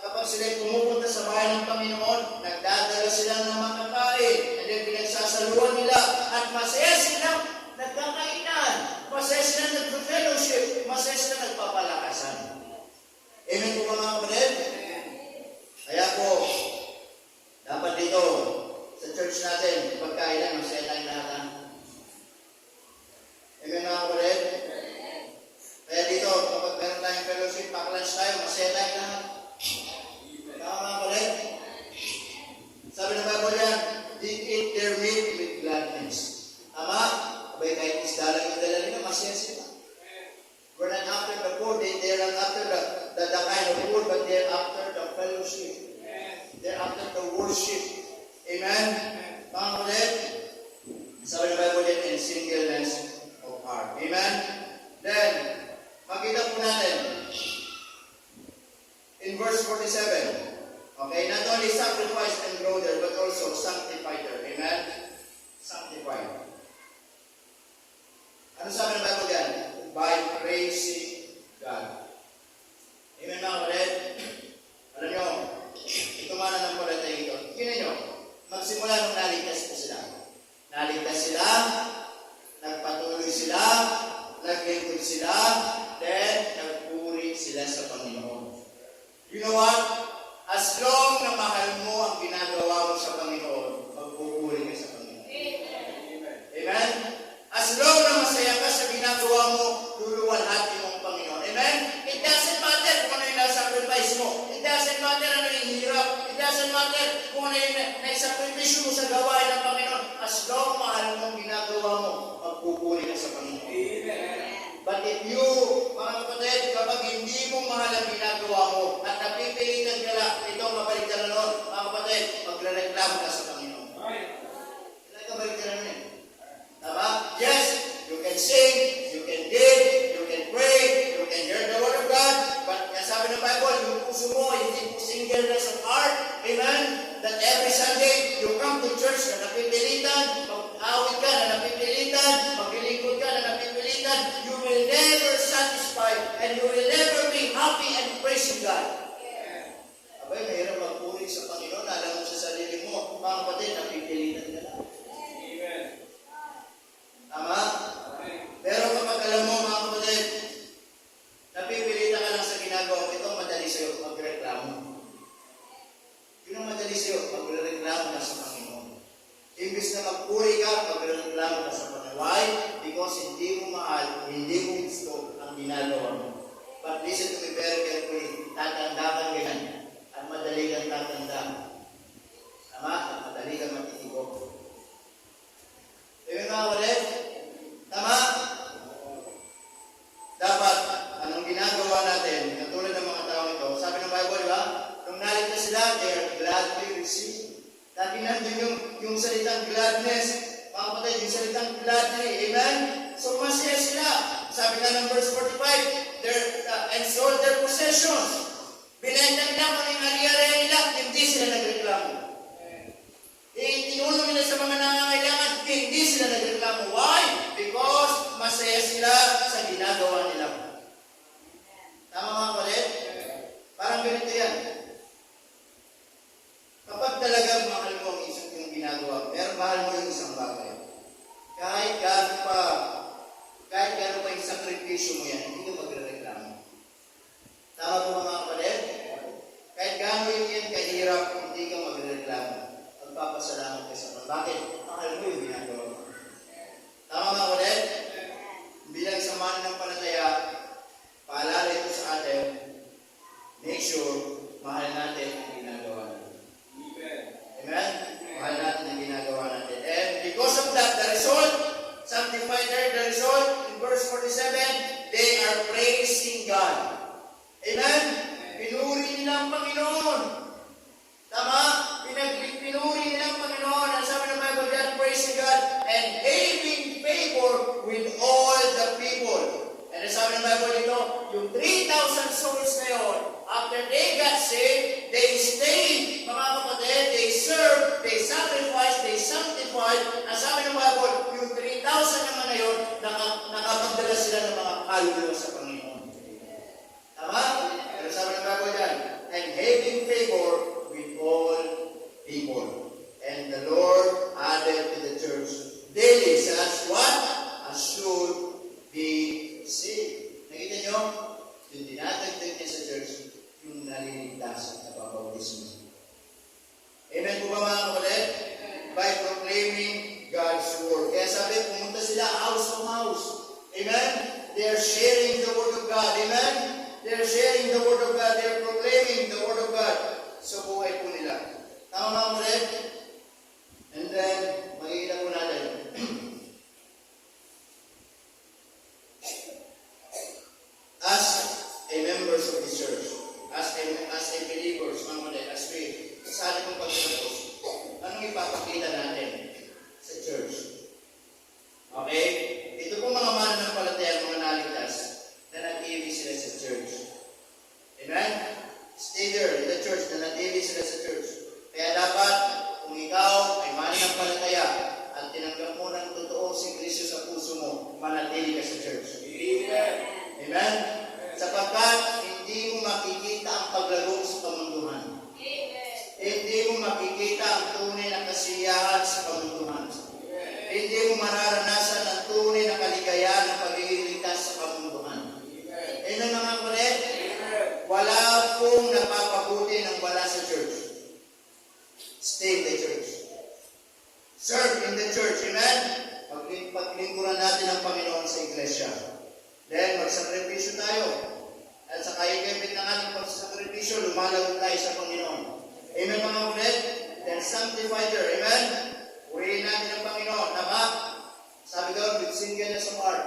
kapag sila pumupunta sa bahay ng Panginoon, nagdadala sila ng makakain. And then pinagsasaluhan nila. At masaya silang nagkakainan. Masaya silang nag-fellowship. Masaya silang nagpapalakasan. Amen po mga kapatid? Kaya po, dapat dito, sa church natin, pagkailan, masaya tayong lahat. Amen mga kapatid? Kaya dito, kapag meron tayong fellowship, paklunch tayo, masaya tayong lahat. Kaya mga kapatid? Sabi ng Bible yan, they eat their meat with gladness. Tama? Abay, kahit isda lang yung dala nila, masaya sila. We're not after the food, they're not after the kind of food, but they're after the fellowship. They're after the worship. Amen? Mga kapatid? Sabi ng Bible yan, in singleness of heart. Amen? Then, makita po natin, in verse 47, okay, not only sacrifice and grow there, but also sanctify there. Amen? Sanctify. Ano sabi ng Bible yan? By praising God. Amen mga kapatid? Alam nyo, ito man ang palatay ito. Tingnan nyo, magsimula nung naligtas po sila. Naligtas sila, nagpatuloy sila, naglingkod sila, then nagpuri sila sa Panginoon. You know what? As long na mahal mo ang ginagawa mo sa Panginoon, magpupuri ka sa Panginoon. Amen? Amen? As long na masaya ka sa ginagawa mo, luluwalhati mo ang Panginoon. Amen? It doesn't matter kung ano yung nasacrifice mo. It doesn't matter ano yung hirap. It doesn't matter kung ano yung naisakripisyo mo sa gawain ng Panginoon. As long mahal mo ang ginagawa mo, magpupuri ka sa Panginoon. Amen? But if you, mga kapatid, kapag hindi mo mahal ang ginagawa mo at napipilitan ka lang, ito mabalik ka na noon, mga kapatid, magre-reklamo ka sa Panginoon. Kailan ka balik ka na noon? Tama? Yes, you can sing, you can give, you can pray, you can hear the word of God, but sabi ng Bible, yung puso mo, hindi po singleness of heart, amen? That every Sunday, you come to church na napipilitan, mag-awit ka na napipilitan, maglilingkod ka na napipilitan, you will never satisfy and you will never be happy and praising God. Abay, mayroon magpuri sa Panginoon, alam mo sa sarili mo, mga kapatid, napipilitan ka na. Amen. Tama? Pero kapag alam mo, mga kapatid, napipilitan ka lang sa ginagawa mo, ito madali sa'yo magreklamo. Yun ang madali sa'yo, magreklamo ka sa Panginoon. Imbis na magpuri ka, magreklamo ka sa Panginoon. Why? Because hindi mo mahal, hindi mo gusto ang ginagawa mo. But listen to me very carefully, tatandakan ka yan. At madali kang tatanda. Tama? At madali kang matitibok. Amen mga kapatid? Tama? Dapat, anong ginagawa natin, katulad ng mga tao ito, sabi ng Bible, di ba? Nung naligtas sila, they are gladly received. Lagi nandun yung salitang gladness. Mga kapatid, yung salitang gladly. Amen? So, masaya sila. Sabi nga ng verse 45, and sold their possessions. Binenta nila kung yung ari-arian nila, hindi sila nagreklamo. Tinulong nila sa mga nangangailangan, hindi sila nagreklamo. Why? Because masaya sila sa ginagawa nila. Tama mga kapatid? Parang ganito yan. Kapag talagang mahal mo ang isang yung ginagawa, pero mahal mo yung isang bagay, kahit gano'n pa yung sakripisyo mo yan, hindi ka magre-reklamo. Tama po mga kapatid? Kahit sa atin, make sure mahal natin ang ginagawa natin. Amen? Mahal natin ang ginagawa natin. And because of that, the result, sanctified there, the result, in verse 47, they are praising God. Amen? Pinuri nila ang Panginoon. Tama? Pinuri nila ang Panginoon. Ang sabi ng Bible, they are praising God and having favor with all the people. And ang sabi ng Bible dito, yung 3,000 souls na yun, after they got saved, they stayed, mga kapatid, they served, they sacrificed, they sanctified. Ang sabi ng Bible, yung 3,000 naman na yun, nakapagdala sila ng mga kaluluwa sa Panginoon. Tama? Pero sabi ng Bible dyan, and having favor with all people. And the Lord added to the church daily such what? As should be saved. Nakita nyo? Yung dinadagdag niya sa church, yung naliligtas na pabautismo. Amen po ba mga kapatid? By proclaiming God's word. Kaya sabi, pumunta sila house to house. Amen? They are sharing the word of God. Amen? They are sharing the word of God. They are proclaiming the word of God sa buhay po nila. Tama mga kapatid? And then, makikita po natin. As a members of the church, as a believers, mga kapatid, as we, sa ating pong pagtatapos, anong ipapakita natin sa church? Okay? Ito po mga mananampalataya, mga naligtas, na natili sila sa church. Amen? Stay there in the church, na natili sila sa church. Kaya dapat, kung ikaw ay mananampalataya at tinanggap mo ng totoo si Kristo sa puso mo, manatili ka sa church. Amen? Amen? Sapagkat hindi mo makikita ang paglago sa kamunduhan. Hindi mo makikita ang tunay na kasiyahan sa kamunduhan. Hindi mo mararanasan ang tunay na kaligayahan ng pag-iligtas sa kamunduhan. Amen mga kapatid? Wala pong napapabuti ng wala sa church. Stay in the church. Serve in the church. Amen? Paglingkuran natin ang Panginoon sa iglesia. Then, magsakripisyo tayo. At sa kaigipit ng ating pagsakripisyo, lumalago tayo sa Panginoon. Amen mga kapatid? Then, sanctify there. Amen? Purihin natin ang Panginoon. Tama? Sabi daw, with singleness of heart.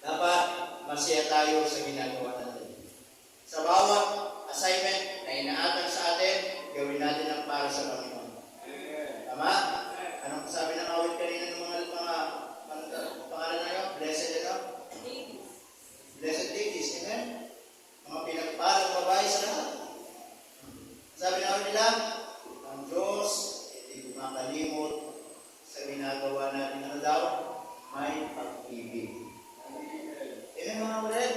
Dapat, masaya tayo sa ginagawa natin. Sa bawat assignment na inaatang sa atin, gawin natin ang para sa Panginoon. Tama? Anong sabi ng awit kanina ng mga pangalan na yun? Blessed ano? Blessed ladies. Amen? Mga pinagpalang babae sa lahat. Sabi ng awit nila, ang Diyos hindi kumakalimot sa ginagawa natin. Ano daw? May pag-ibig. Amen mga kapatid?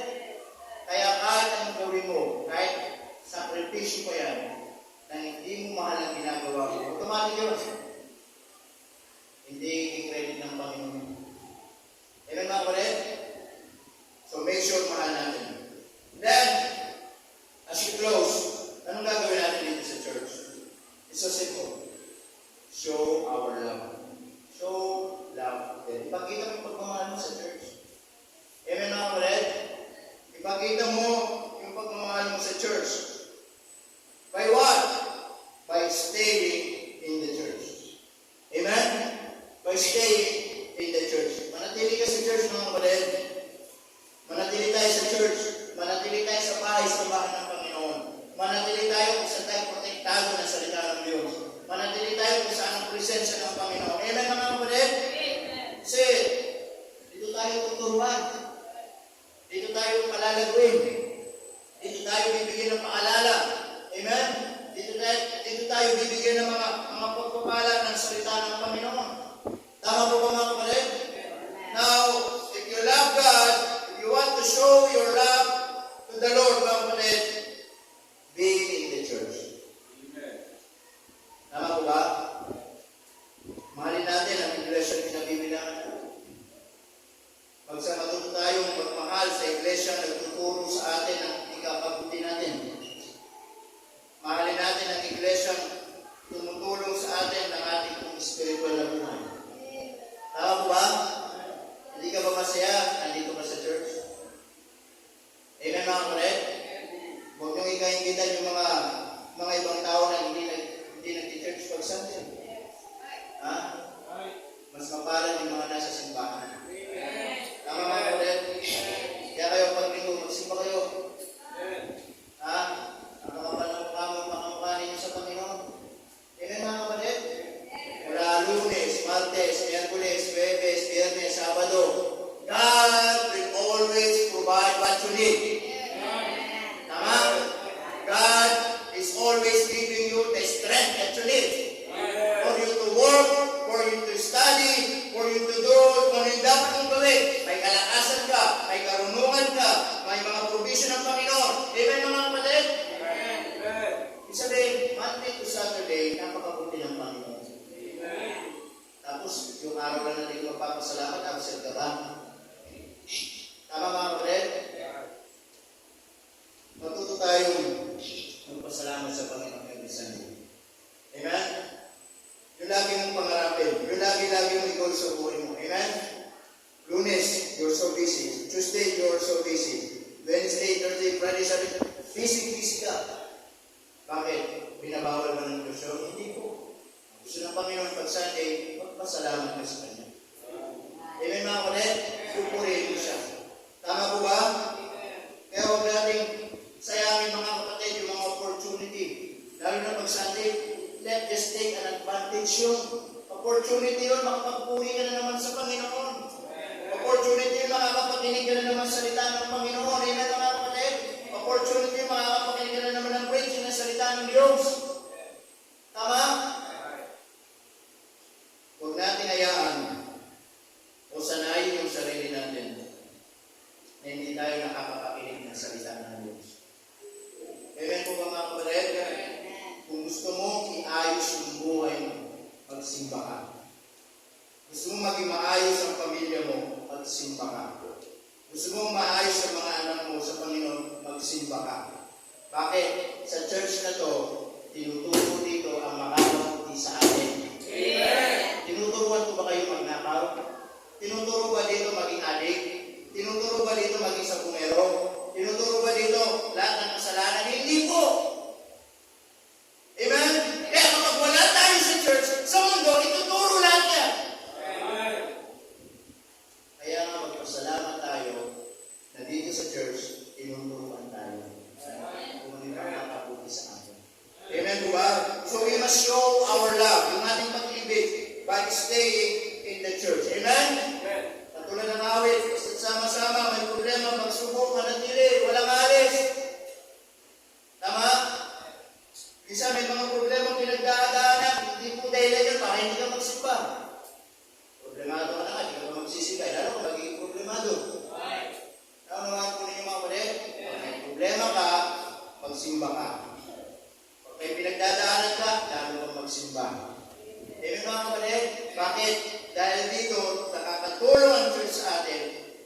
Kaya kahit anong gawin mo, kahit sakripisyo pa yan, na hindi mo mahal ang ginagawa mo, automatic yun. Hindi i-credit ng Panginoon. Amen mga kapatid? So make sure mahal natin. Then, as we close, anong gagawin natin dito sa church? It's so simple. Show our love. Show love. Ipakita mo yung pagmamahal mo sa church. Amen mga kapatid? Ipakita mo yung pagmamahal mo sa church. By what? By staying in the church. Amen? By staying in the church. Manatili ka sa church mga kapatid. Manatili tayo sa church. Manatili tayo sa bahay ng Panginoon. Manatili tayo kung saan tayo protektado ng salita ng Diyos. Manatili tayo kung saan ang presensya ng Panginoon. Amen mga kapatid? Amen. Kasi dito tayo tuturuan. Dito tayo palalaguin. Dito tayo bibigyan ng paalala. Amen? Dito tayo bibigyan ng mga pagpapala ng salita ng Panginoon. Tama po ba mga kapatid? Now, if you love God, if you want to show your love to the Lord, mga kapatid, be in the church. Tama po ba? Mahalin natin ang iglesia na pinabibilangan natin. Matuto tayong magmahal sa iglesia na nagtuturo sa atin ang ikapabuti natin. Mahalin natin ang iglesia na tumutulong sa atin ng ating spiritual na buhay. Tama po ba? Hindi ka ba masaya? Nandito ka sa church? Amen mga kapatid? naingitan yung mga ibang tao na hindi nag-church pag Sunday. Ha? Mas mapalad yung mga nasa simbahan. Tama mga kapatid? Kaya kayo pag linggo, magsimba kayo. Ha? Ang makamukha ninyo sa Panginoon. Amen mga kapatid? Mula Lunes, Martes, Miyerkules, Huwebes, Biyernes, Sabado, God will always provide what you need. Tama? God is always giving you the strength that you need. For you to work, for you to study, for you to do kung yung dapat mong gawin. May kalakasan ka, may karunungan ka, may mga provision ng Panginoon. Amen mga kapatid? Ibig sabihin, Monday to Saturday, napakabuti ng Panginoon. Tapos, yung araw na natin magpapasalamat, absent ka ba? Tama mga kapatid? Matuto tayong magpasalamat sa Panginoon every Sunday. Amen? Yung lagi mong pangarapin. Yung lagi mong ikaw sa buhay mo. Amen? Lunes, you're so busy. Tuesday, you're so busy. Wednesday, Thursday, Friday, Saturday, busy ka. Bakit? Binabawal ba ng Diyos? Hindi po. Gusto ng Panginoon pag Sunday, magpasalamat ka sa Kanya. Amen mga kapatid? Pupurihin mo siya. Tama po ba? Kaya huwag nating sayangin mga kapatid yung mga opportunity. Lalo na pag Sunday, let's just take an advantage yun. Opportunity yun, makapagpuri ka na naman sa Panginoon. Opportunity yun, makakapakinig ka na naman sa salita ng Panginoon. Amen mga kapatid? Opportunity yun, makakapakinig ka na naman ng preaching ng salita ng Diyos. Tama? Huwag natin hayaan o sanayin yung sarili natin na hindi tayo nakakapakinig ng salita ng Diyos. Amen po ba mga kapatid? Kung gusto mo iayos yung buhay mo, magsimba ka. Gusto mo maging maayos ang pamilya mo, magsimba ka. Gusto mo maayos ang mga anak mo sa Panginoon, magsimba ka. Bakit? Sa church na to, tinuturo dito ang makakabuti sa atin. Amen! Tinuturuan ko ba kayo magnakaw? Tinuturo ba dito maging adik? Tinuturo ba dito maging sabungero? Tinuturo ba dito lahat ng kasalanan? Hindi po! Amen? Kaya kapag wala tayo sa church, sa mundo, ituturo lahat yan. Amen. Kaya nga magpasalamat tayo na dito sa church, tinuturuan tayo. Kung ano yung nakakabuti sa atin. Amen po ba? So we must show our love, yung ating pag-ibig, by staying in the church. Amen? Katulad ng awit, basta sama-sama, may problema, magsubok, manatili, walang alis. Tama? Minsan may mga problema pinagdadaanan, hindi po dahilan yun para hindi ka magsimba. Problemado ka na nga, hindi ka pa magsisigay. Lalo kung magiging problemado. Tama naman po ninyo mga kapatid? Pag may problema ka, magsimba ka. Pag may pinagdadaanan ka, lalo kang magsimba. Amen mga kapatid? Bakit? Dahil dito, nakakatulong ang church sa atin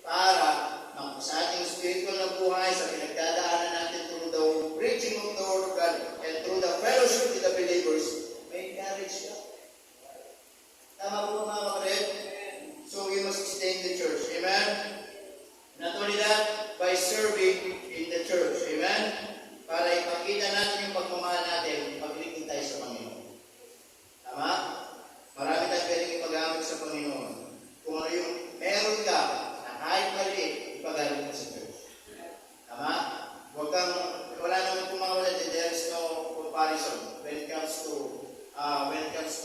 para sa ating spiritual na buhay, sa pinagdadaanan natin through the preaching of the Word of God and through the fellowship with the believers, may encourage ka. Tama po mga kapatid? So we must stay in the church. Amen? Not only that, by serving in the church. Amen? Para ipakita natin yung pagmamahal natin, paglingkod tayo sa Panginoon. Tama? Marami tayong pwedeng ipagamit sa Panginoon. Kung ano yung meron ka, na kahit maliit, ipagamit mo sa church. Tama? Wala naman kung mga walat, there is no comparison when it comes to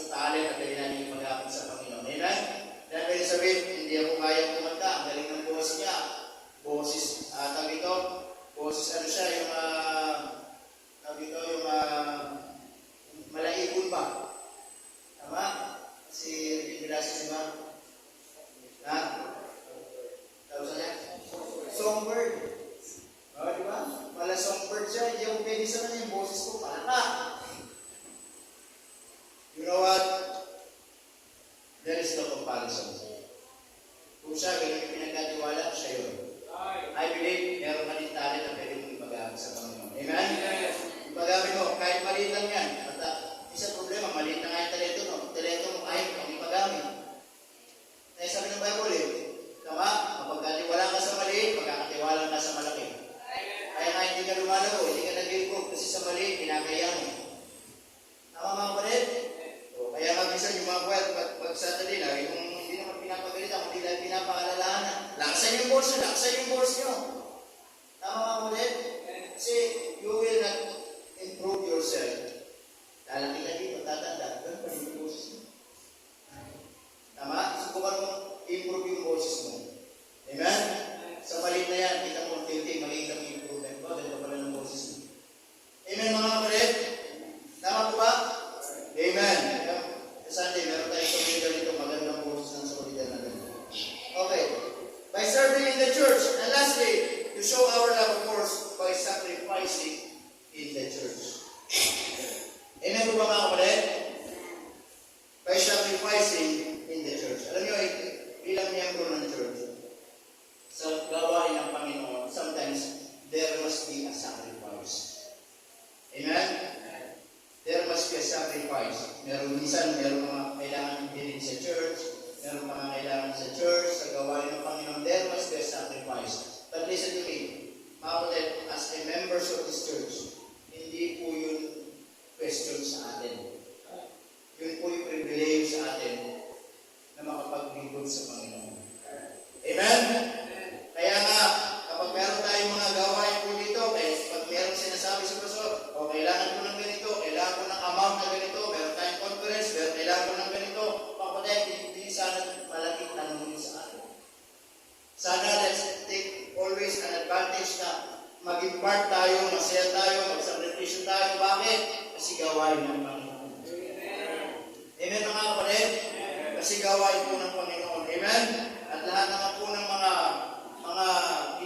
talent at dahil natin ipagamit sa Panginoon. Amen? Dahil pwede sabihin, hindi ako kaya kumanta, ang galing ng boses niya. Boses, boses ano siya, yung malaipon ba? Tama? Si Ricky Velasquez, diba? Ha? Tawag sa niya? Songbird. O, diba? Mala songbird siya. Hindi ako pwede sa kanya. Yung boses ko, palaka. You know what? There is no comparison. Kung siya, ganyan yung pinagkatiwala, siya yun. I believe, meron ka din talent na pwede mong ipagamit sa Panginoon. Amen? Ipagamit mo, kahit maliit lang yan. Isang problema, maliit na nga yung talento mo, kahit kung ipagamit. Kaya sabi ng Bible, tama? Kapag wala ka sa maliit, magkakatiwala ka sa malaki. Kaya nga hindi ka lumalago, hindi ka nag-improve kasi sa mali, kinakaya mo. Tama mga kapatid? O, kaya nga minsan yung mga kwet, pag Saturday na, yung hindi naman pinapagalitan, hindi lang pinapaalalahanan. Laksan yung boss nyo. Tama mga kapatid? Kasi you will not improve yourself. Lalaki ka dito, tatanda, ganun pa rin yung boses mo. Tama? Subukan mo improve yung boses mo. Amen? Sa maliit na yan, kita mo, maliit ang improvement mo, ganito pala ng boses mo. Amen mga kapatid? Tama po ba? Amen. Sa Sunday, meron tayong pagkita dito, magandang boses ng solidan na ganito. Okay. By serving in the church, and lastly, to show our love, of course, by sacrificing in the church. Amen po ba mga kapatid? By sacrificing in the church. Alam nyo, bilang miyembro ng church, sa gawain ng Panginoon, sometimes there must be a sacrifice. Amen? There must be a sacrifice. Minsan, meron mga kailangan din sa church, meron mga kailangan sa church, sa gawain ng Panginoon, there must be a sacrifice. But listen to me, mga kapatid, as a members of this church, hindi po yun question sa atin. Yun po yung privilege sa atin na makapaglingkod sa Panginoon. Amen? Kaya nga, kapag meron tayong mga gawain po dito, pag meron sinasabi sa pastor, o kailangan ko ng ganito, kailangan ko ng amount na ganito, meron tayong conference, kailangan ko ng ganito, kapatid, hindi sana malaking tanong sa atin. Sana let's take always an advantage na maging part tayo, masaya tayo, magsakripisyo tayo. Bakit? Kasi gawain ng Panginoon. Amen mga kapatid? Kasi gawain po ng Panginoon. Amen? At lahat naman po ng mga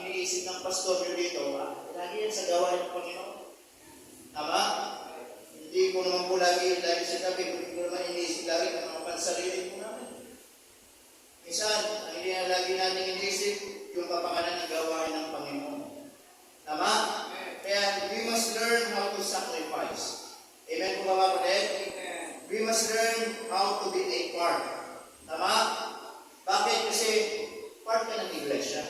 iniisip ng pastor nyo dito, lagi yan sa gawain ng Panginoon. Tama? Hindi ko naman po lagi sa tabi, hindi ko naman iniisip lagi ng mga pansarili po namin. Minsan, ang hindi na lagi natin iniisip, yung kapakanan ng gawain ng Panginoon. Tama? Kaya we must learn how to sacrifice. Amen po ba kapatid? We must learn how to be a part. Tama? Bakit? Kasi part ka ng iglesia.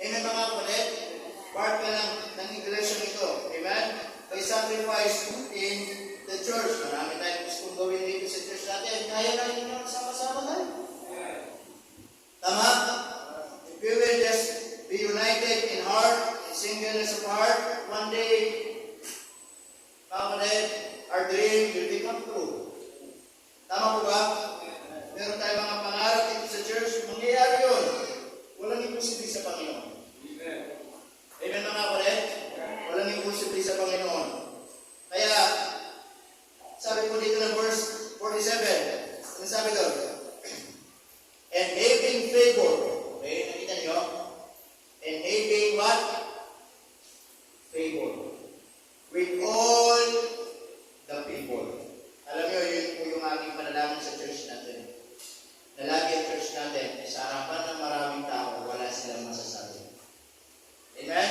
Amen mga kapatid? Part ka ng iglesia nito. Amen? By sacrifice in the church. Marami tayong gustong gawin dito sa church natin. Kaya na rin naman sama-sama tayo. Tama? If we will just be united in heart, in singleness of heart, one day, mga kapatid, our dream will become true. Tama po ba? Meron tayong mga pangarap dito sa church, mangyayari yun. Walang imposible sa Panginoon. Amen mga kapatid? Walang imposible sa Panginoon. Kaya, sabi po dito ng verse 47, ano sabi doon? And having favor, okay, nakita nyo? And having what? Favor. With all the people. Alam nyo, yun po yung aking panalangin sa church natin. Na lagi ang church natin, sa harapan ng maraming tao, wala silang masasabi. Amen?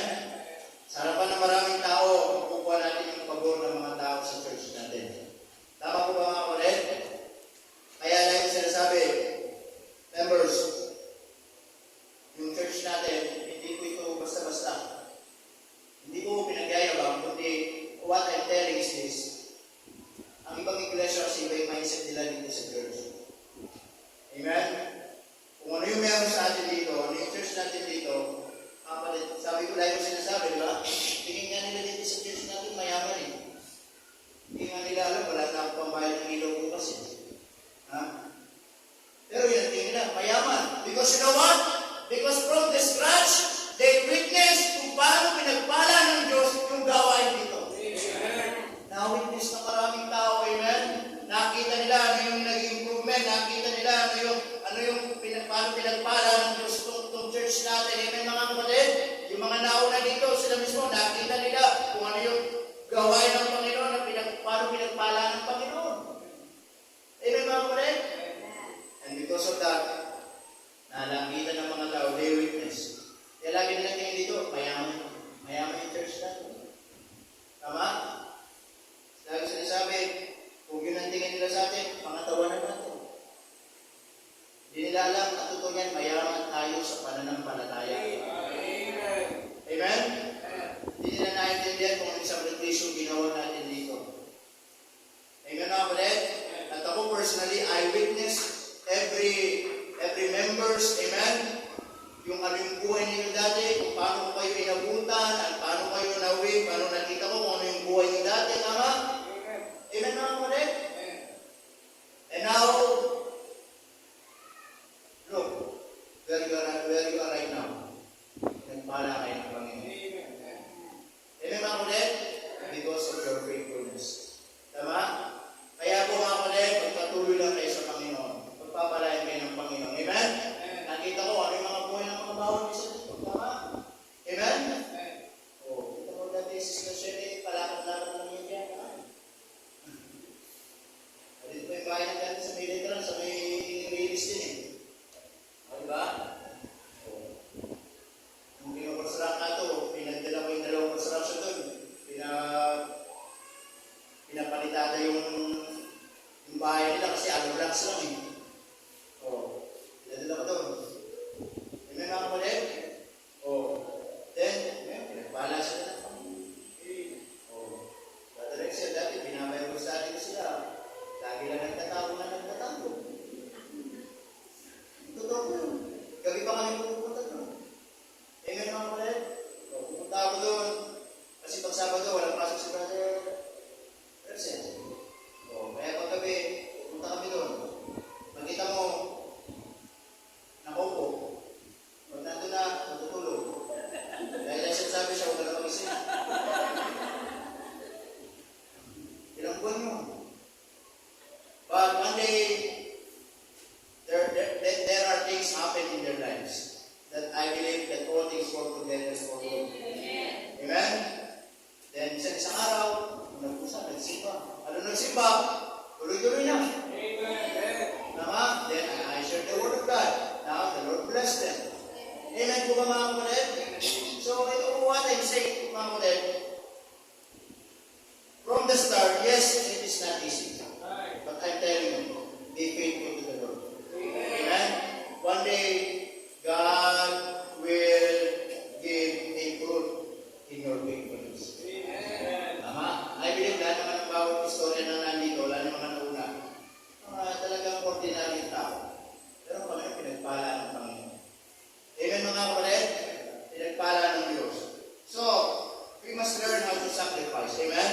must learn how to sacrifice. Amen?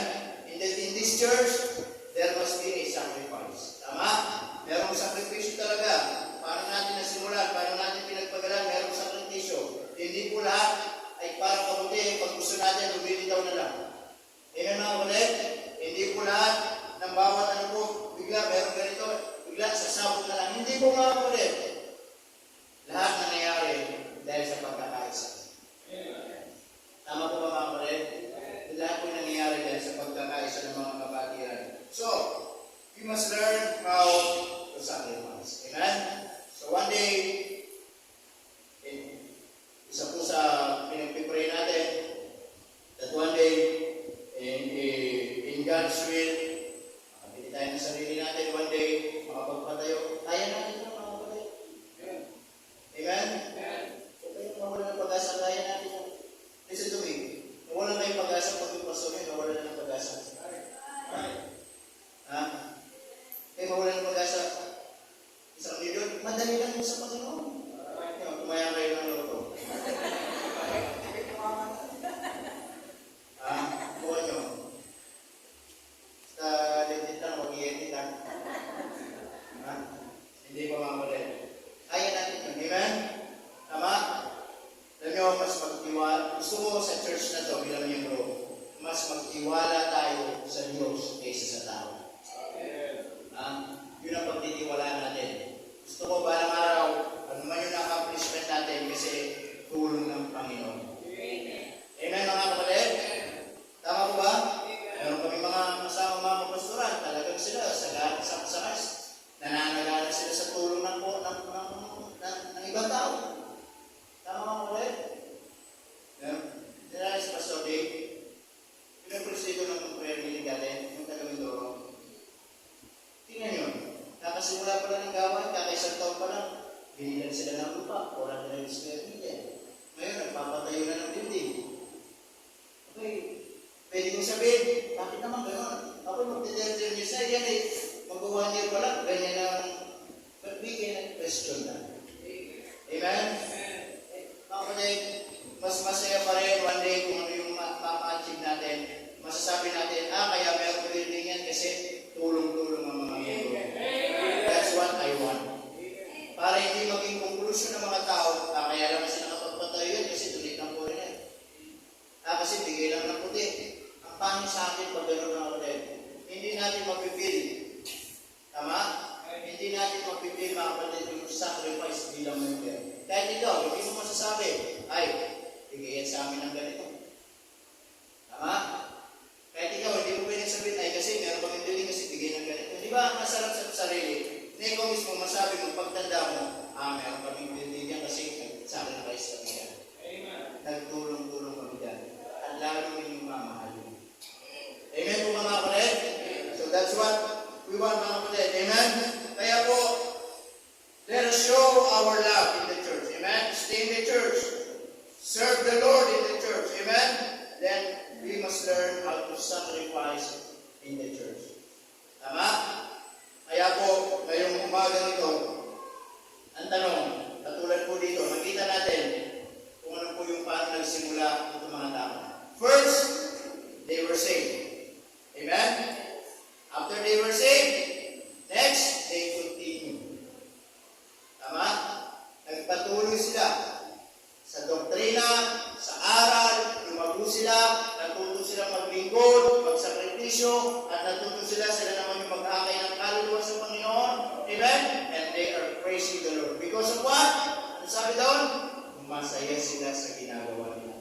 In this church, there must be a sacrifice. Tama? Merong sakripisyo talaga. Paano natin nasimulan? Paano natin pinagpagalan? Merong sakripisyo. Hindi po lahat ay parang kabuti. Pag gusto natin, lumilitaw na lang. Amen mga kapatid? Hindi po lahat ng bawat ano po, bigla meron ganito, bigla sasabot na lang. Hindi po mga kapatid. Lahat nangyayari dahil sa pagkakaisa. Tama po ba mga kapatid? Lahat po nangyayari dahil sa pagkakaisa ng mga kapatiran. So, we must learn how to sacrifice. Amen? So one day, isa po sa pinagpipray natin, that one day, in God's will, makapili tayo ng sarili natin, one day, makapagpatayo, kaya natin ito mga kapatid. Amen? So kayo mawala ng pag-asa, kaya natin ito. Listen to me, nawala kayong pag-asa pag yung pastor nyo, nawala na ng pag-asa. Ha? Kayo mawala ng pag-asa, isang milyon, madali lang yung sa Panginoon. Tumaya kayo ng loto. Buwan nyo. Sa legit lang, mag-iedit lang. Hindi pa mamalit. Kaya natin yun. Amen? Tama? Alam nyo, mas magtiwala. Gusto ko sa church na to, bilang miyembro, mas magtiwala tayo sa Diyos kaysa sa tao. Yun ang pagtitiwalaan natin. Gusto ko balang araw, ano man yung accomplishment natin kasi tulong ng Panginoon. Amen mga kapatid? Tama po ba? Meron kami mga kasama mga pastoran, talagang sila sa nananagalan sila sa tulong ng ibang tao. Tama mga kapatid? Dinala si Pastor Dave, pinapresido ng prayer meeting natin, yung taga-Mindoro. Tingnan nyo, nakasimula pa lang ng gawain, kakaisang taon pa lang, binilan sila ng lupa, 400 square meter. Ngayon, nagpapatayo na ng building. Okay, pwede kong sabihin, bakit naman gano'n? Ako magti-30 years na, yan eh, mag-1 year pa lang, ganyan ang, but we can question that. Amen? Kapatid, mas masaya pa rin one day kung ano yung mapa-achieve natin. Masasabi natin, kaya meron building yan kasi tulong-tulong ang mga miyembro. That's what I want. Para hindi maging conclusion ng mga tao, kaya lang kasi nakapagpatayo yan kasi tulit ng foreigner. Kasi bigay lang ng puti. Ang pangit sa akin pag gano'n ng kapatid, hindi natin mapipil. Tama? Hindi natin mapipil mga kapatid yung sacrifice bilang member. Kahit ikaw, hindi mo masasabi, ay, bigay yan sa amin ng ganito. Tama? Kahit ikaw, hindi mo pwedeng sabihin, ay kasi meron kami biling kasi bigay ng ganito. Di ba, masarap sa sarili? Hindi ko mismo masabi mo, pagtanda mo, meron kaming biling yan kasi sa akin na kayo sa mga. Nagtulong-tulong kami dyan. At lalo yung mamahalin. Amen po mga kapatid? So that's what we want mga kapatid. Amen? Kaya po, let us show our love in the church. Amen? Stay in the church. Serve the Lord in the church. Amen? Then, we must learn how to sacrifice in the church. Tama? Kaya po, ngayong umaga nito, ang tanong, katulad po dito, makita natin kung ano po yung paano nagsimula itong mga tao. First, they were saved. Amen? After they were saved, next, they continue. Tama? Nagpatuloy sila sa doktrina, sa aral, lumago sila, natuto sila maglingkod, magsakripisyo, at natuto sila naman yung mag-akay ng kaluluwa sa Panginoon. Amen? And they are praising the Lord. Because of what? Ano sabi doon? Masaya sila sa ginagawa nila.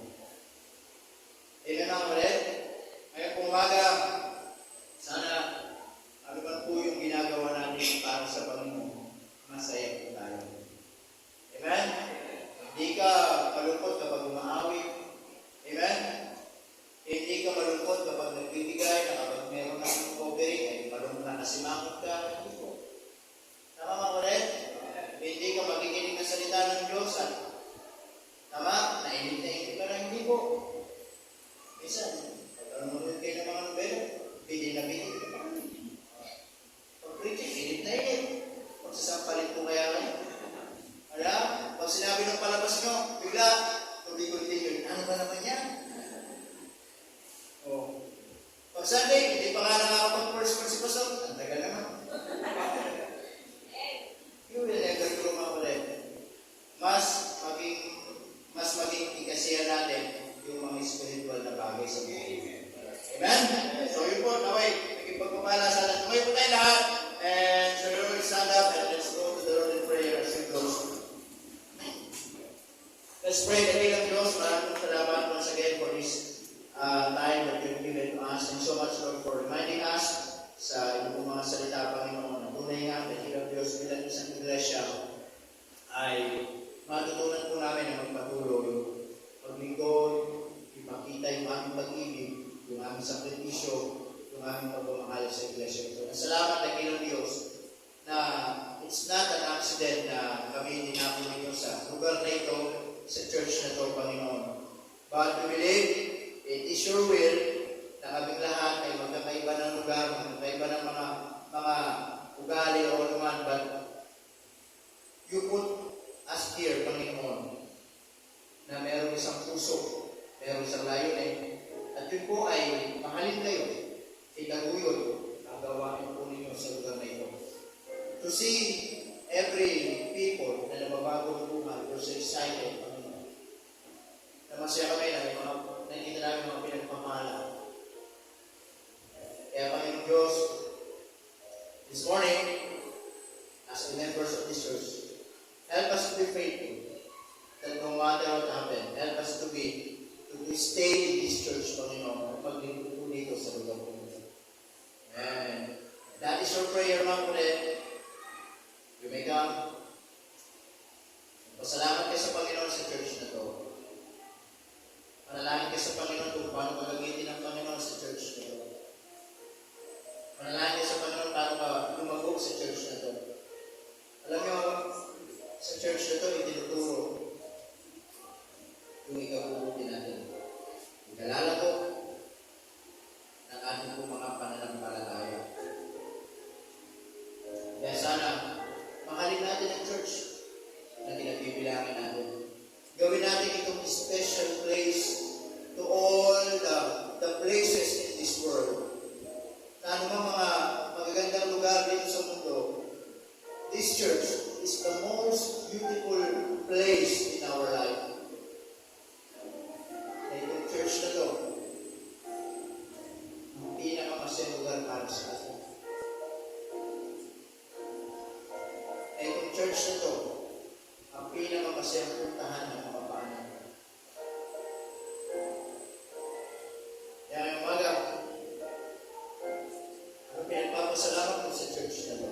Amen mga kapatid? Ngayon po umaga, sana ano ba po yung ginagawa natin para sa Panginoon? Masaya po tayo. Amen? Hindi ka malungkot kapag umaawit. Amen? Hindi ka malungkot kapag nagbibigay, na kapag meron ng offering, ay malungkot na nasimakot ka. Hindi po. Tama mga kapatid? Hindi ka magiginig ng salita ng Diyos. Tama? Nainit na ka na hindi po. Minsan, pagkaroon mo rin kayo ng mga nobelo, Sunday, hindi pa nga nakakapag-first si Pastor. Ang tagal naman. You will never grow mga ulit. Mas maging ikasiya natin yung mga spiritual na bagay sa buhay. Amen? So yun po, naway, naging sa lahat. Tumayo po tayo lahat. And so you stand up and let's go to the Lord in prayer as we close. Let's pray the name of Diyos. Maraming salamat once again for this time that you've given to us. And so much, Lord, for reminding us sa inyong mga salita, Panginoon, na tunay nga, the name of Diyos bilang isang iglesia ay matutunan po namin na magpatuloy, paglingkod, ipakita yung aming pag-ibig, yung aming sakripisyo, yung aming pagmamahal sa iglesia ito. Salamat na Ginong Diyos na it's not an accident na kami dinako ninyo sa lugar na ito, sa church na ito, Panginoon. But we believe it is your will na kaming lahat ay magkakaiba ng lugar, magkakaiba ng mga ugali o naman, but you put us here, Panginoon, na meron isang puso, meron isang layunin, at yun po ay mahalin kayo, itaguyod ang gawain po ninyo sa lugar na ito. To see every people na nababago ng buhay, we're so excited, Panginoon. Na masaya kami na may mga nakikita namin mga pinagpamahala. Kaya Panginoon Diyos, this morning, as members of this church, help us to be faithful, that no matter what happens, help us to stay in this church, Panginoon, at maglingkod po dito sa lugar po nito. And that is your prayer, mga kulit. You may come. Pasalamat kayo sa Panginoon sa church na to. Manalangin kayo sa Panginoon kung paano magagamitin ng Panginoon sa church na to. Manalangin kayo sa Panginoon paano ka lumago sa church na to. Alam niyo, sa church na to, itinuturo yung ikabubuti natin. Ikalalago ng ating po mga pananampalataya. Kaya sana, mahalin natin ang church na pinagbibilangin natin. Gawin natin itong special place to all the places in this world. Na anumang mga magagandang lugar dito sa mundo, this church is the most beautiful place in our life. Na itong church na to, ang pinakamasayang lugar para sa atin. Na itong church na to, ang pinakamasayang puntahan ng mga paanan. Kaya ngayong umaga, ang pinagpapasalamat ko sa church na to.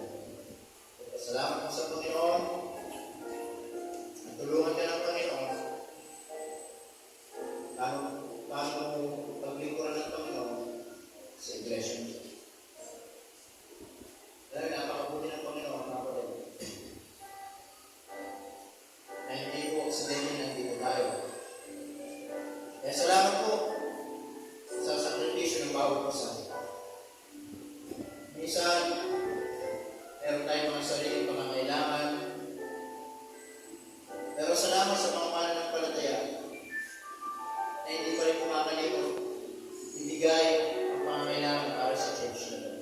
Salamat po sa Panginoon. At tulungan ka ng Panginoon. Paano paglingkuran ng Panginoon sa iglesia niyo. Dahil napakabuti ng Panginoon, mga kapatid. Na hindi po aksidente nandito tayo. Kaya salamat po sa sakripisyo ng bawat isa. Minsan, meron tayong mga sariling pangangailangan. Pero salamat sa mga mananampalataya na hindi pa rin kumakalimot ibigay ang pangangailangan para sa church na ito.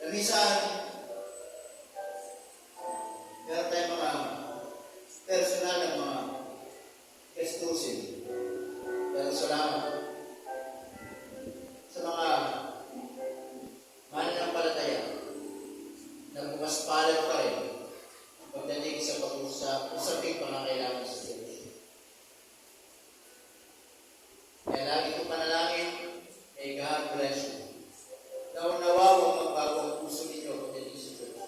Na minsan, meron tayong mga personal na mga gastusin. Pero salamat sa mga mananampalataya na bukas palad pa rin pagdating sa usaping pangangailangan sa church. Kaya lagi ko panalangin, may God bless you. Nawawang magbago ang puso ninyo pagdating sa church.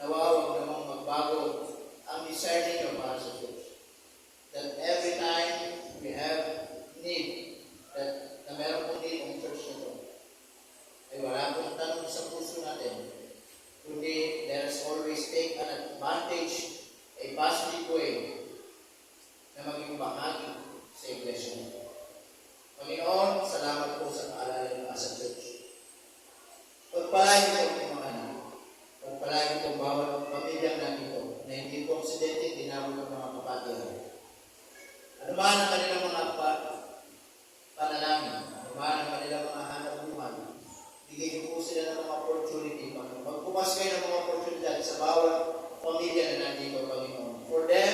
Nawawang namang magbago ang desire ninyo para sa church. That every time we have need, that na meron pong need ang church na ito, ay wala pong tanong sa puso natin. Kundi, there's always take an advantage, a positive way, na maging bahagi sa iglesia nito. Panginoon, salamat po sa paalala ng sa church. Pagpalain po ang mga anak. Pagpalain po bawat pamilyang nandito na hindi po aksidente, dinamon ng mga kapatid. Ano ba ang kanilang mga panalangin? sila ng mga opportunity, Panginoon. Magbukas kayo ng mga opportunity sa bawat pamilya na nandito, Panginoon. For them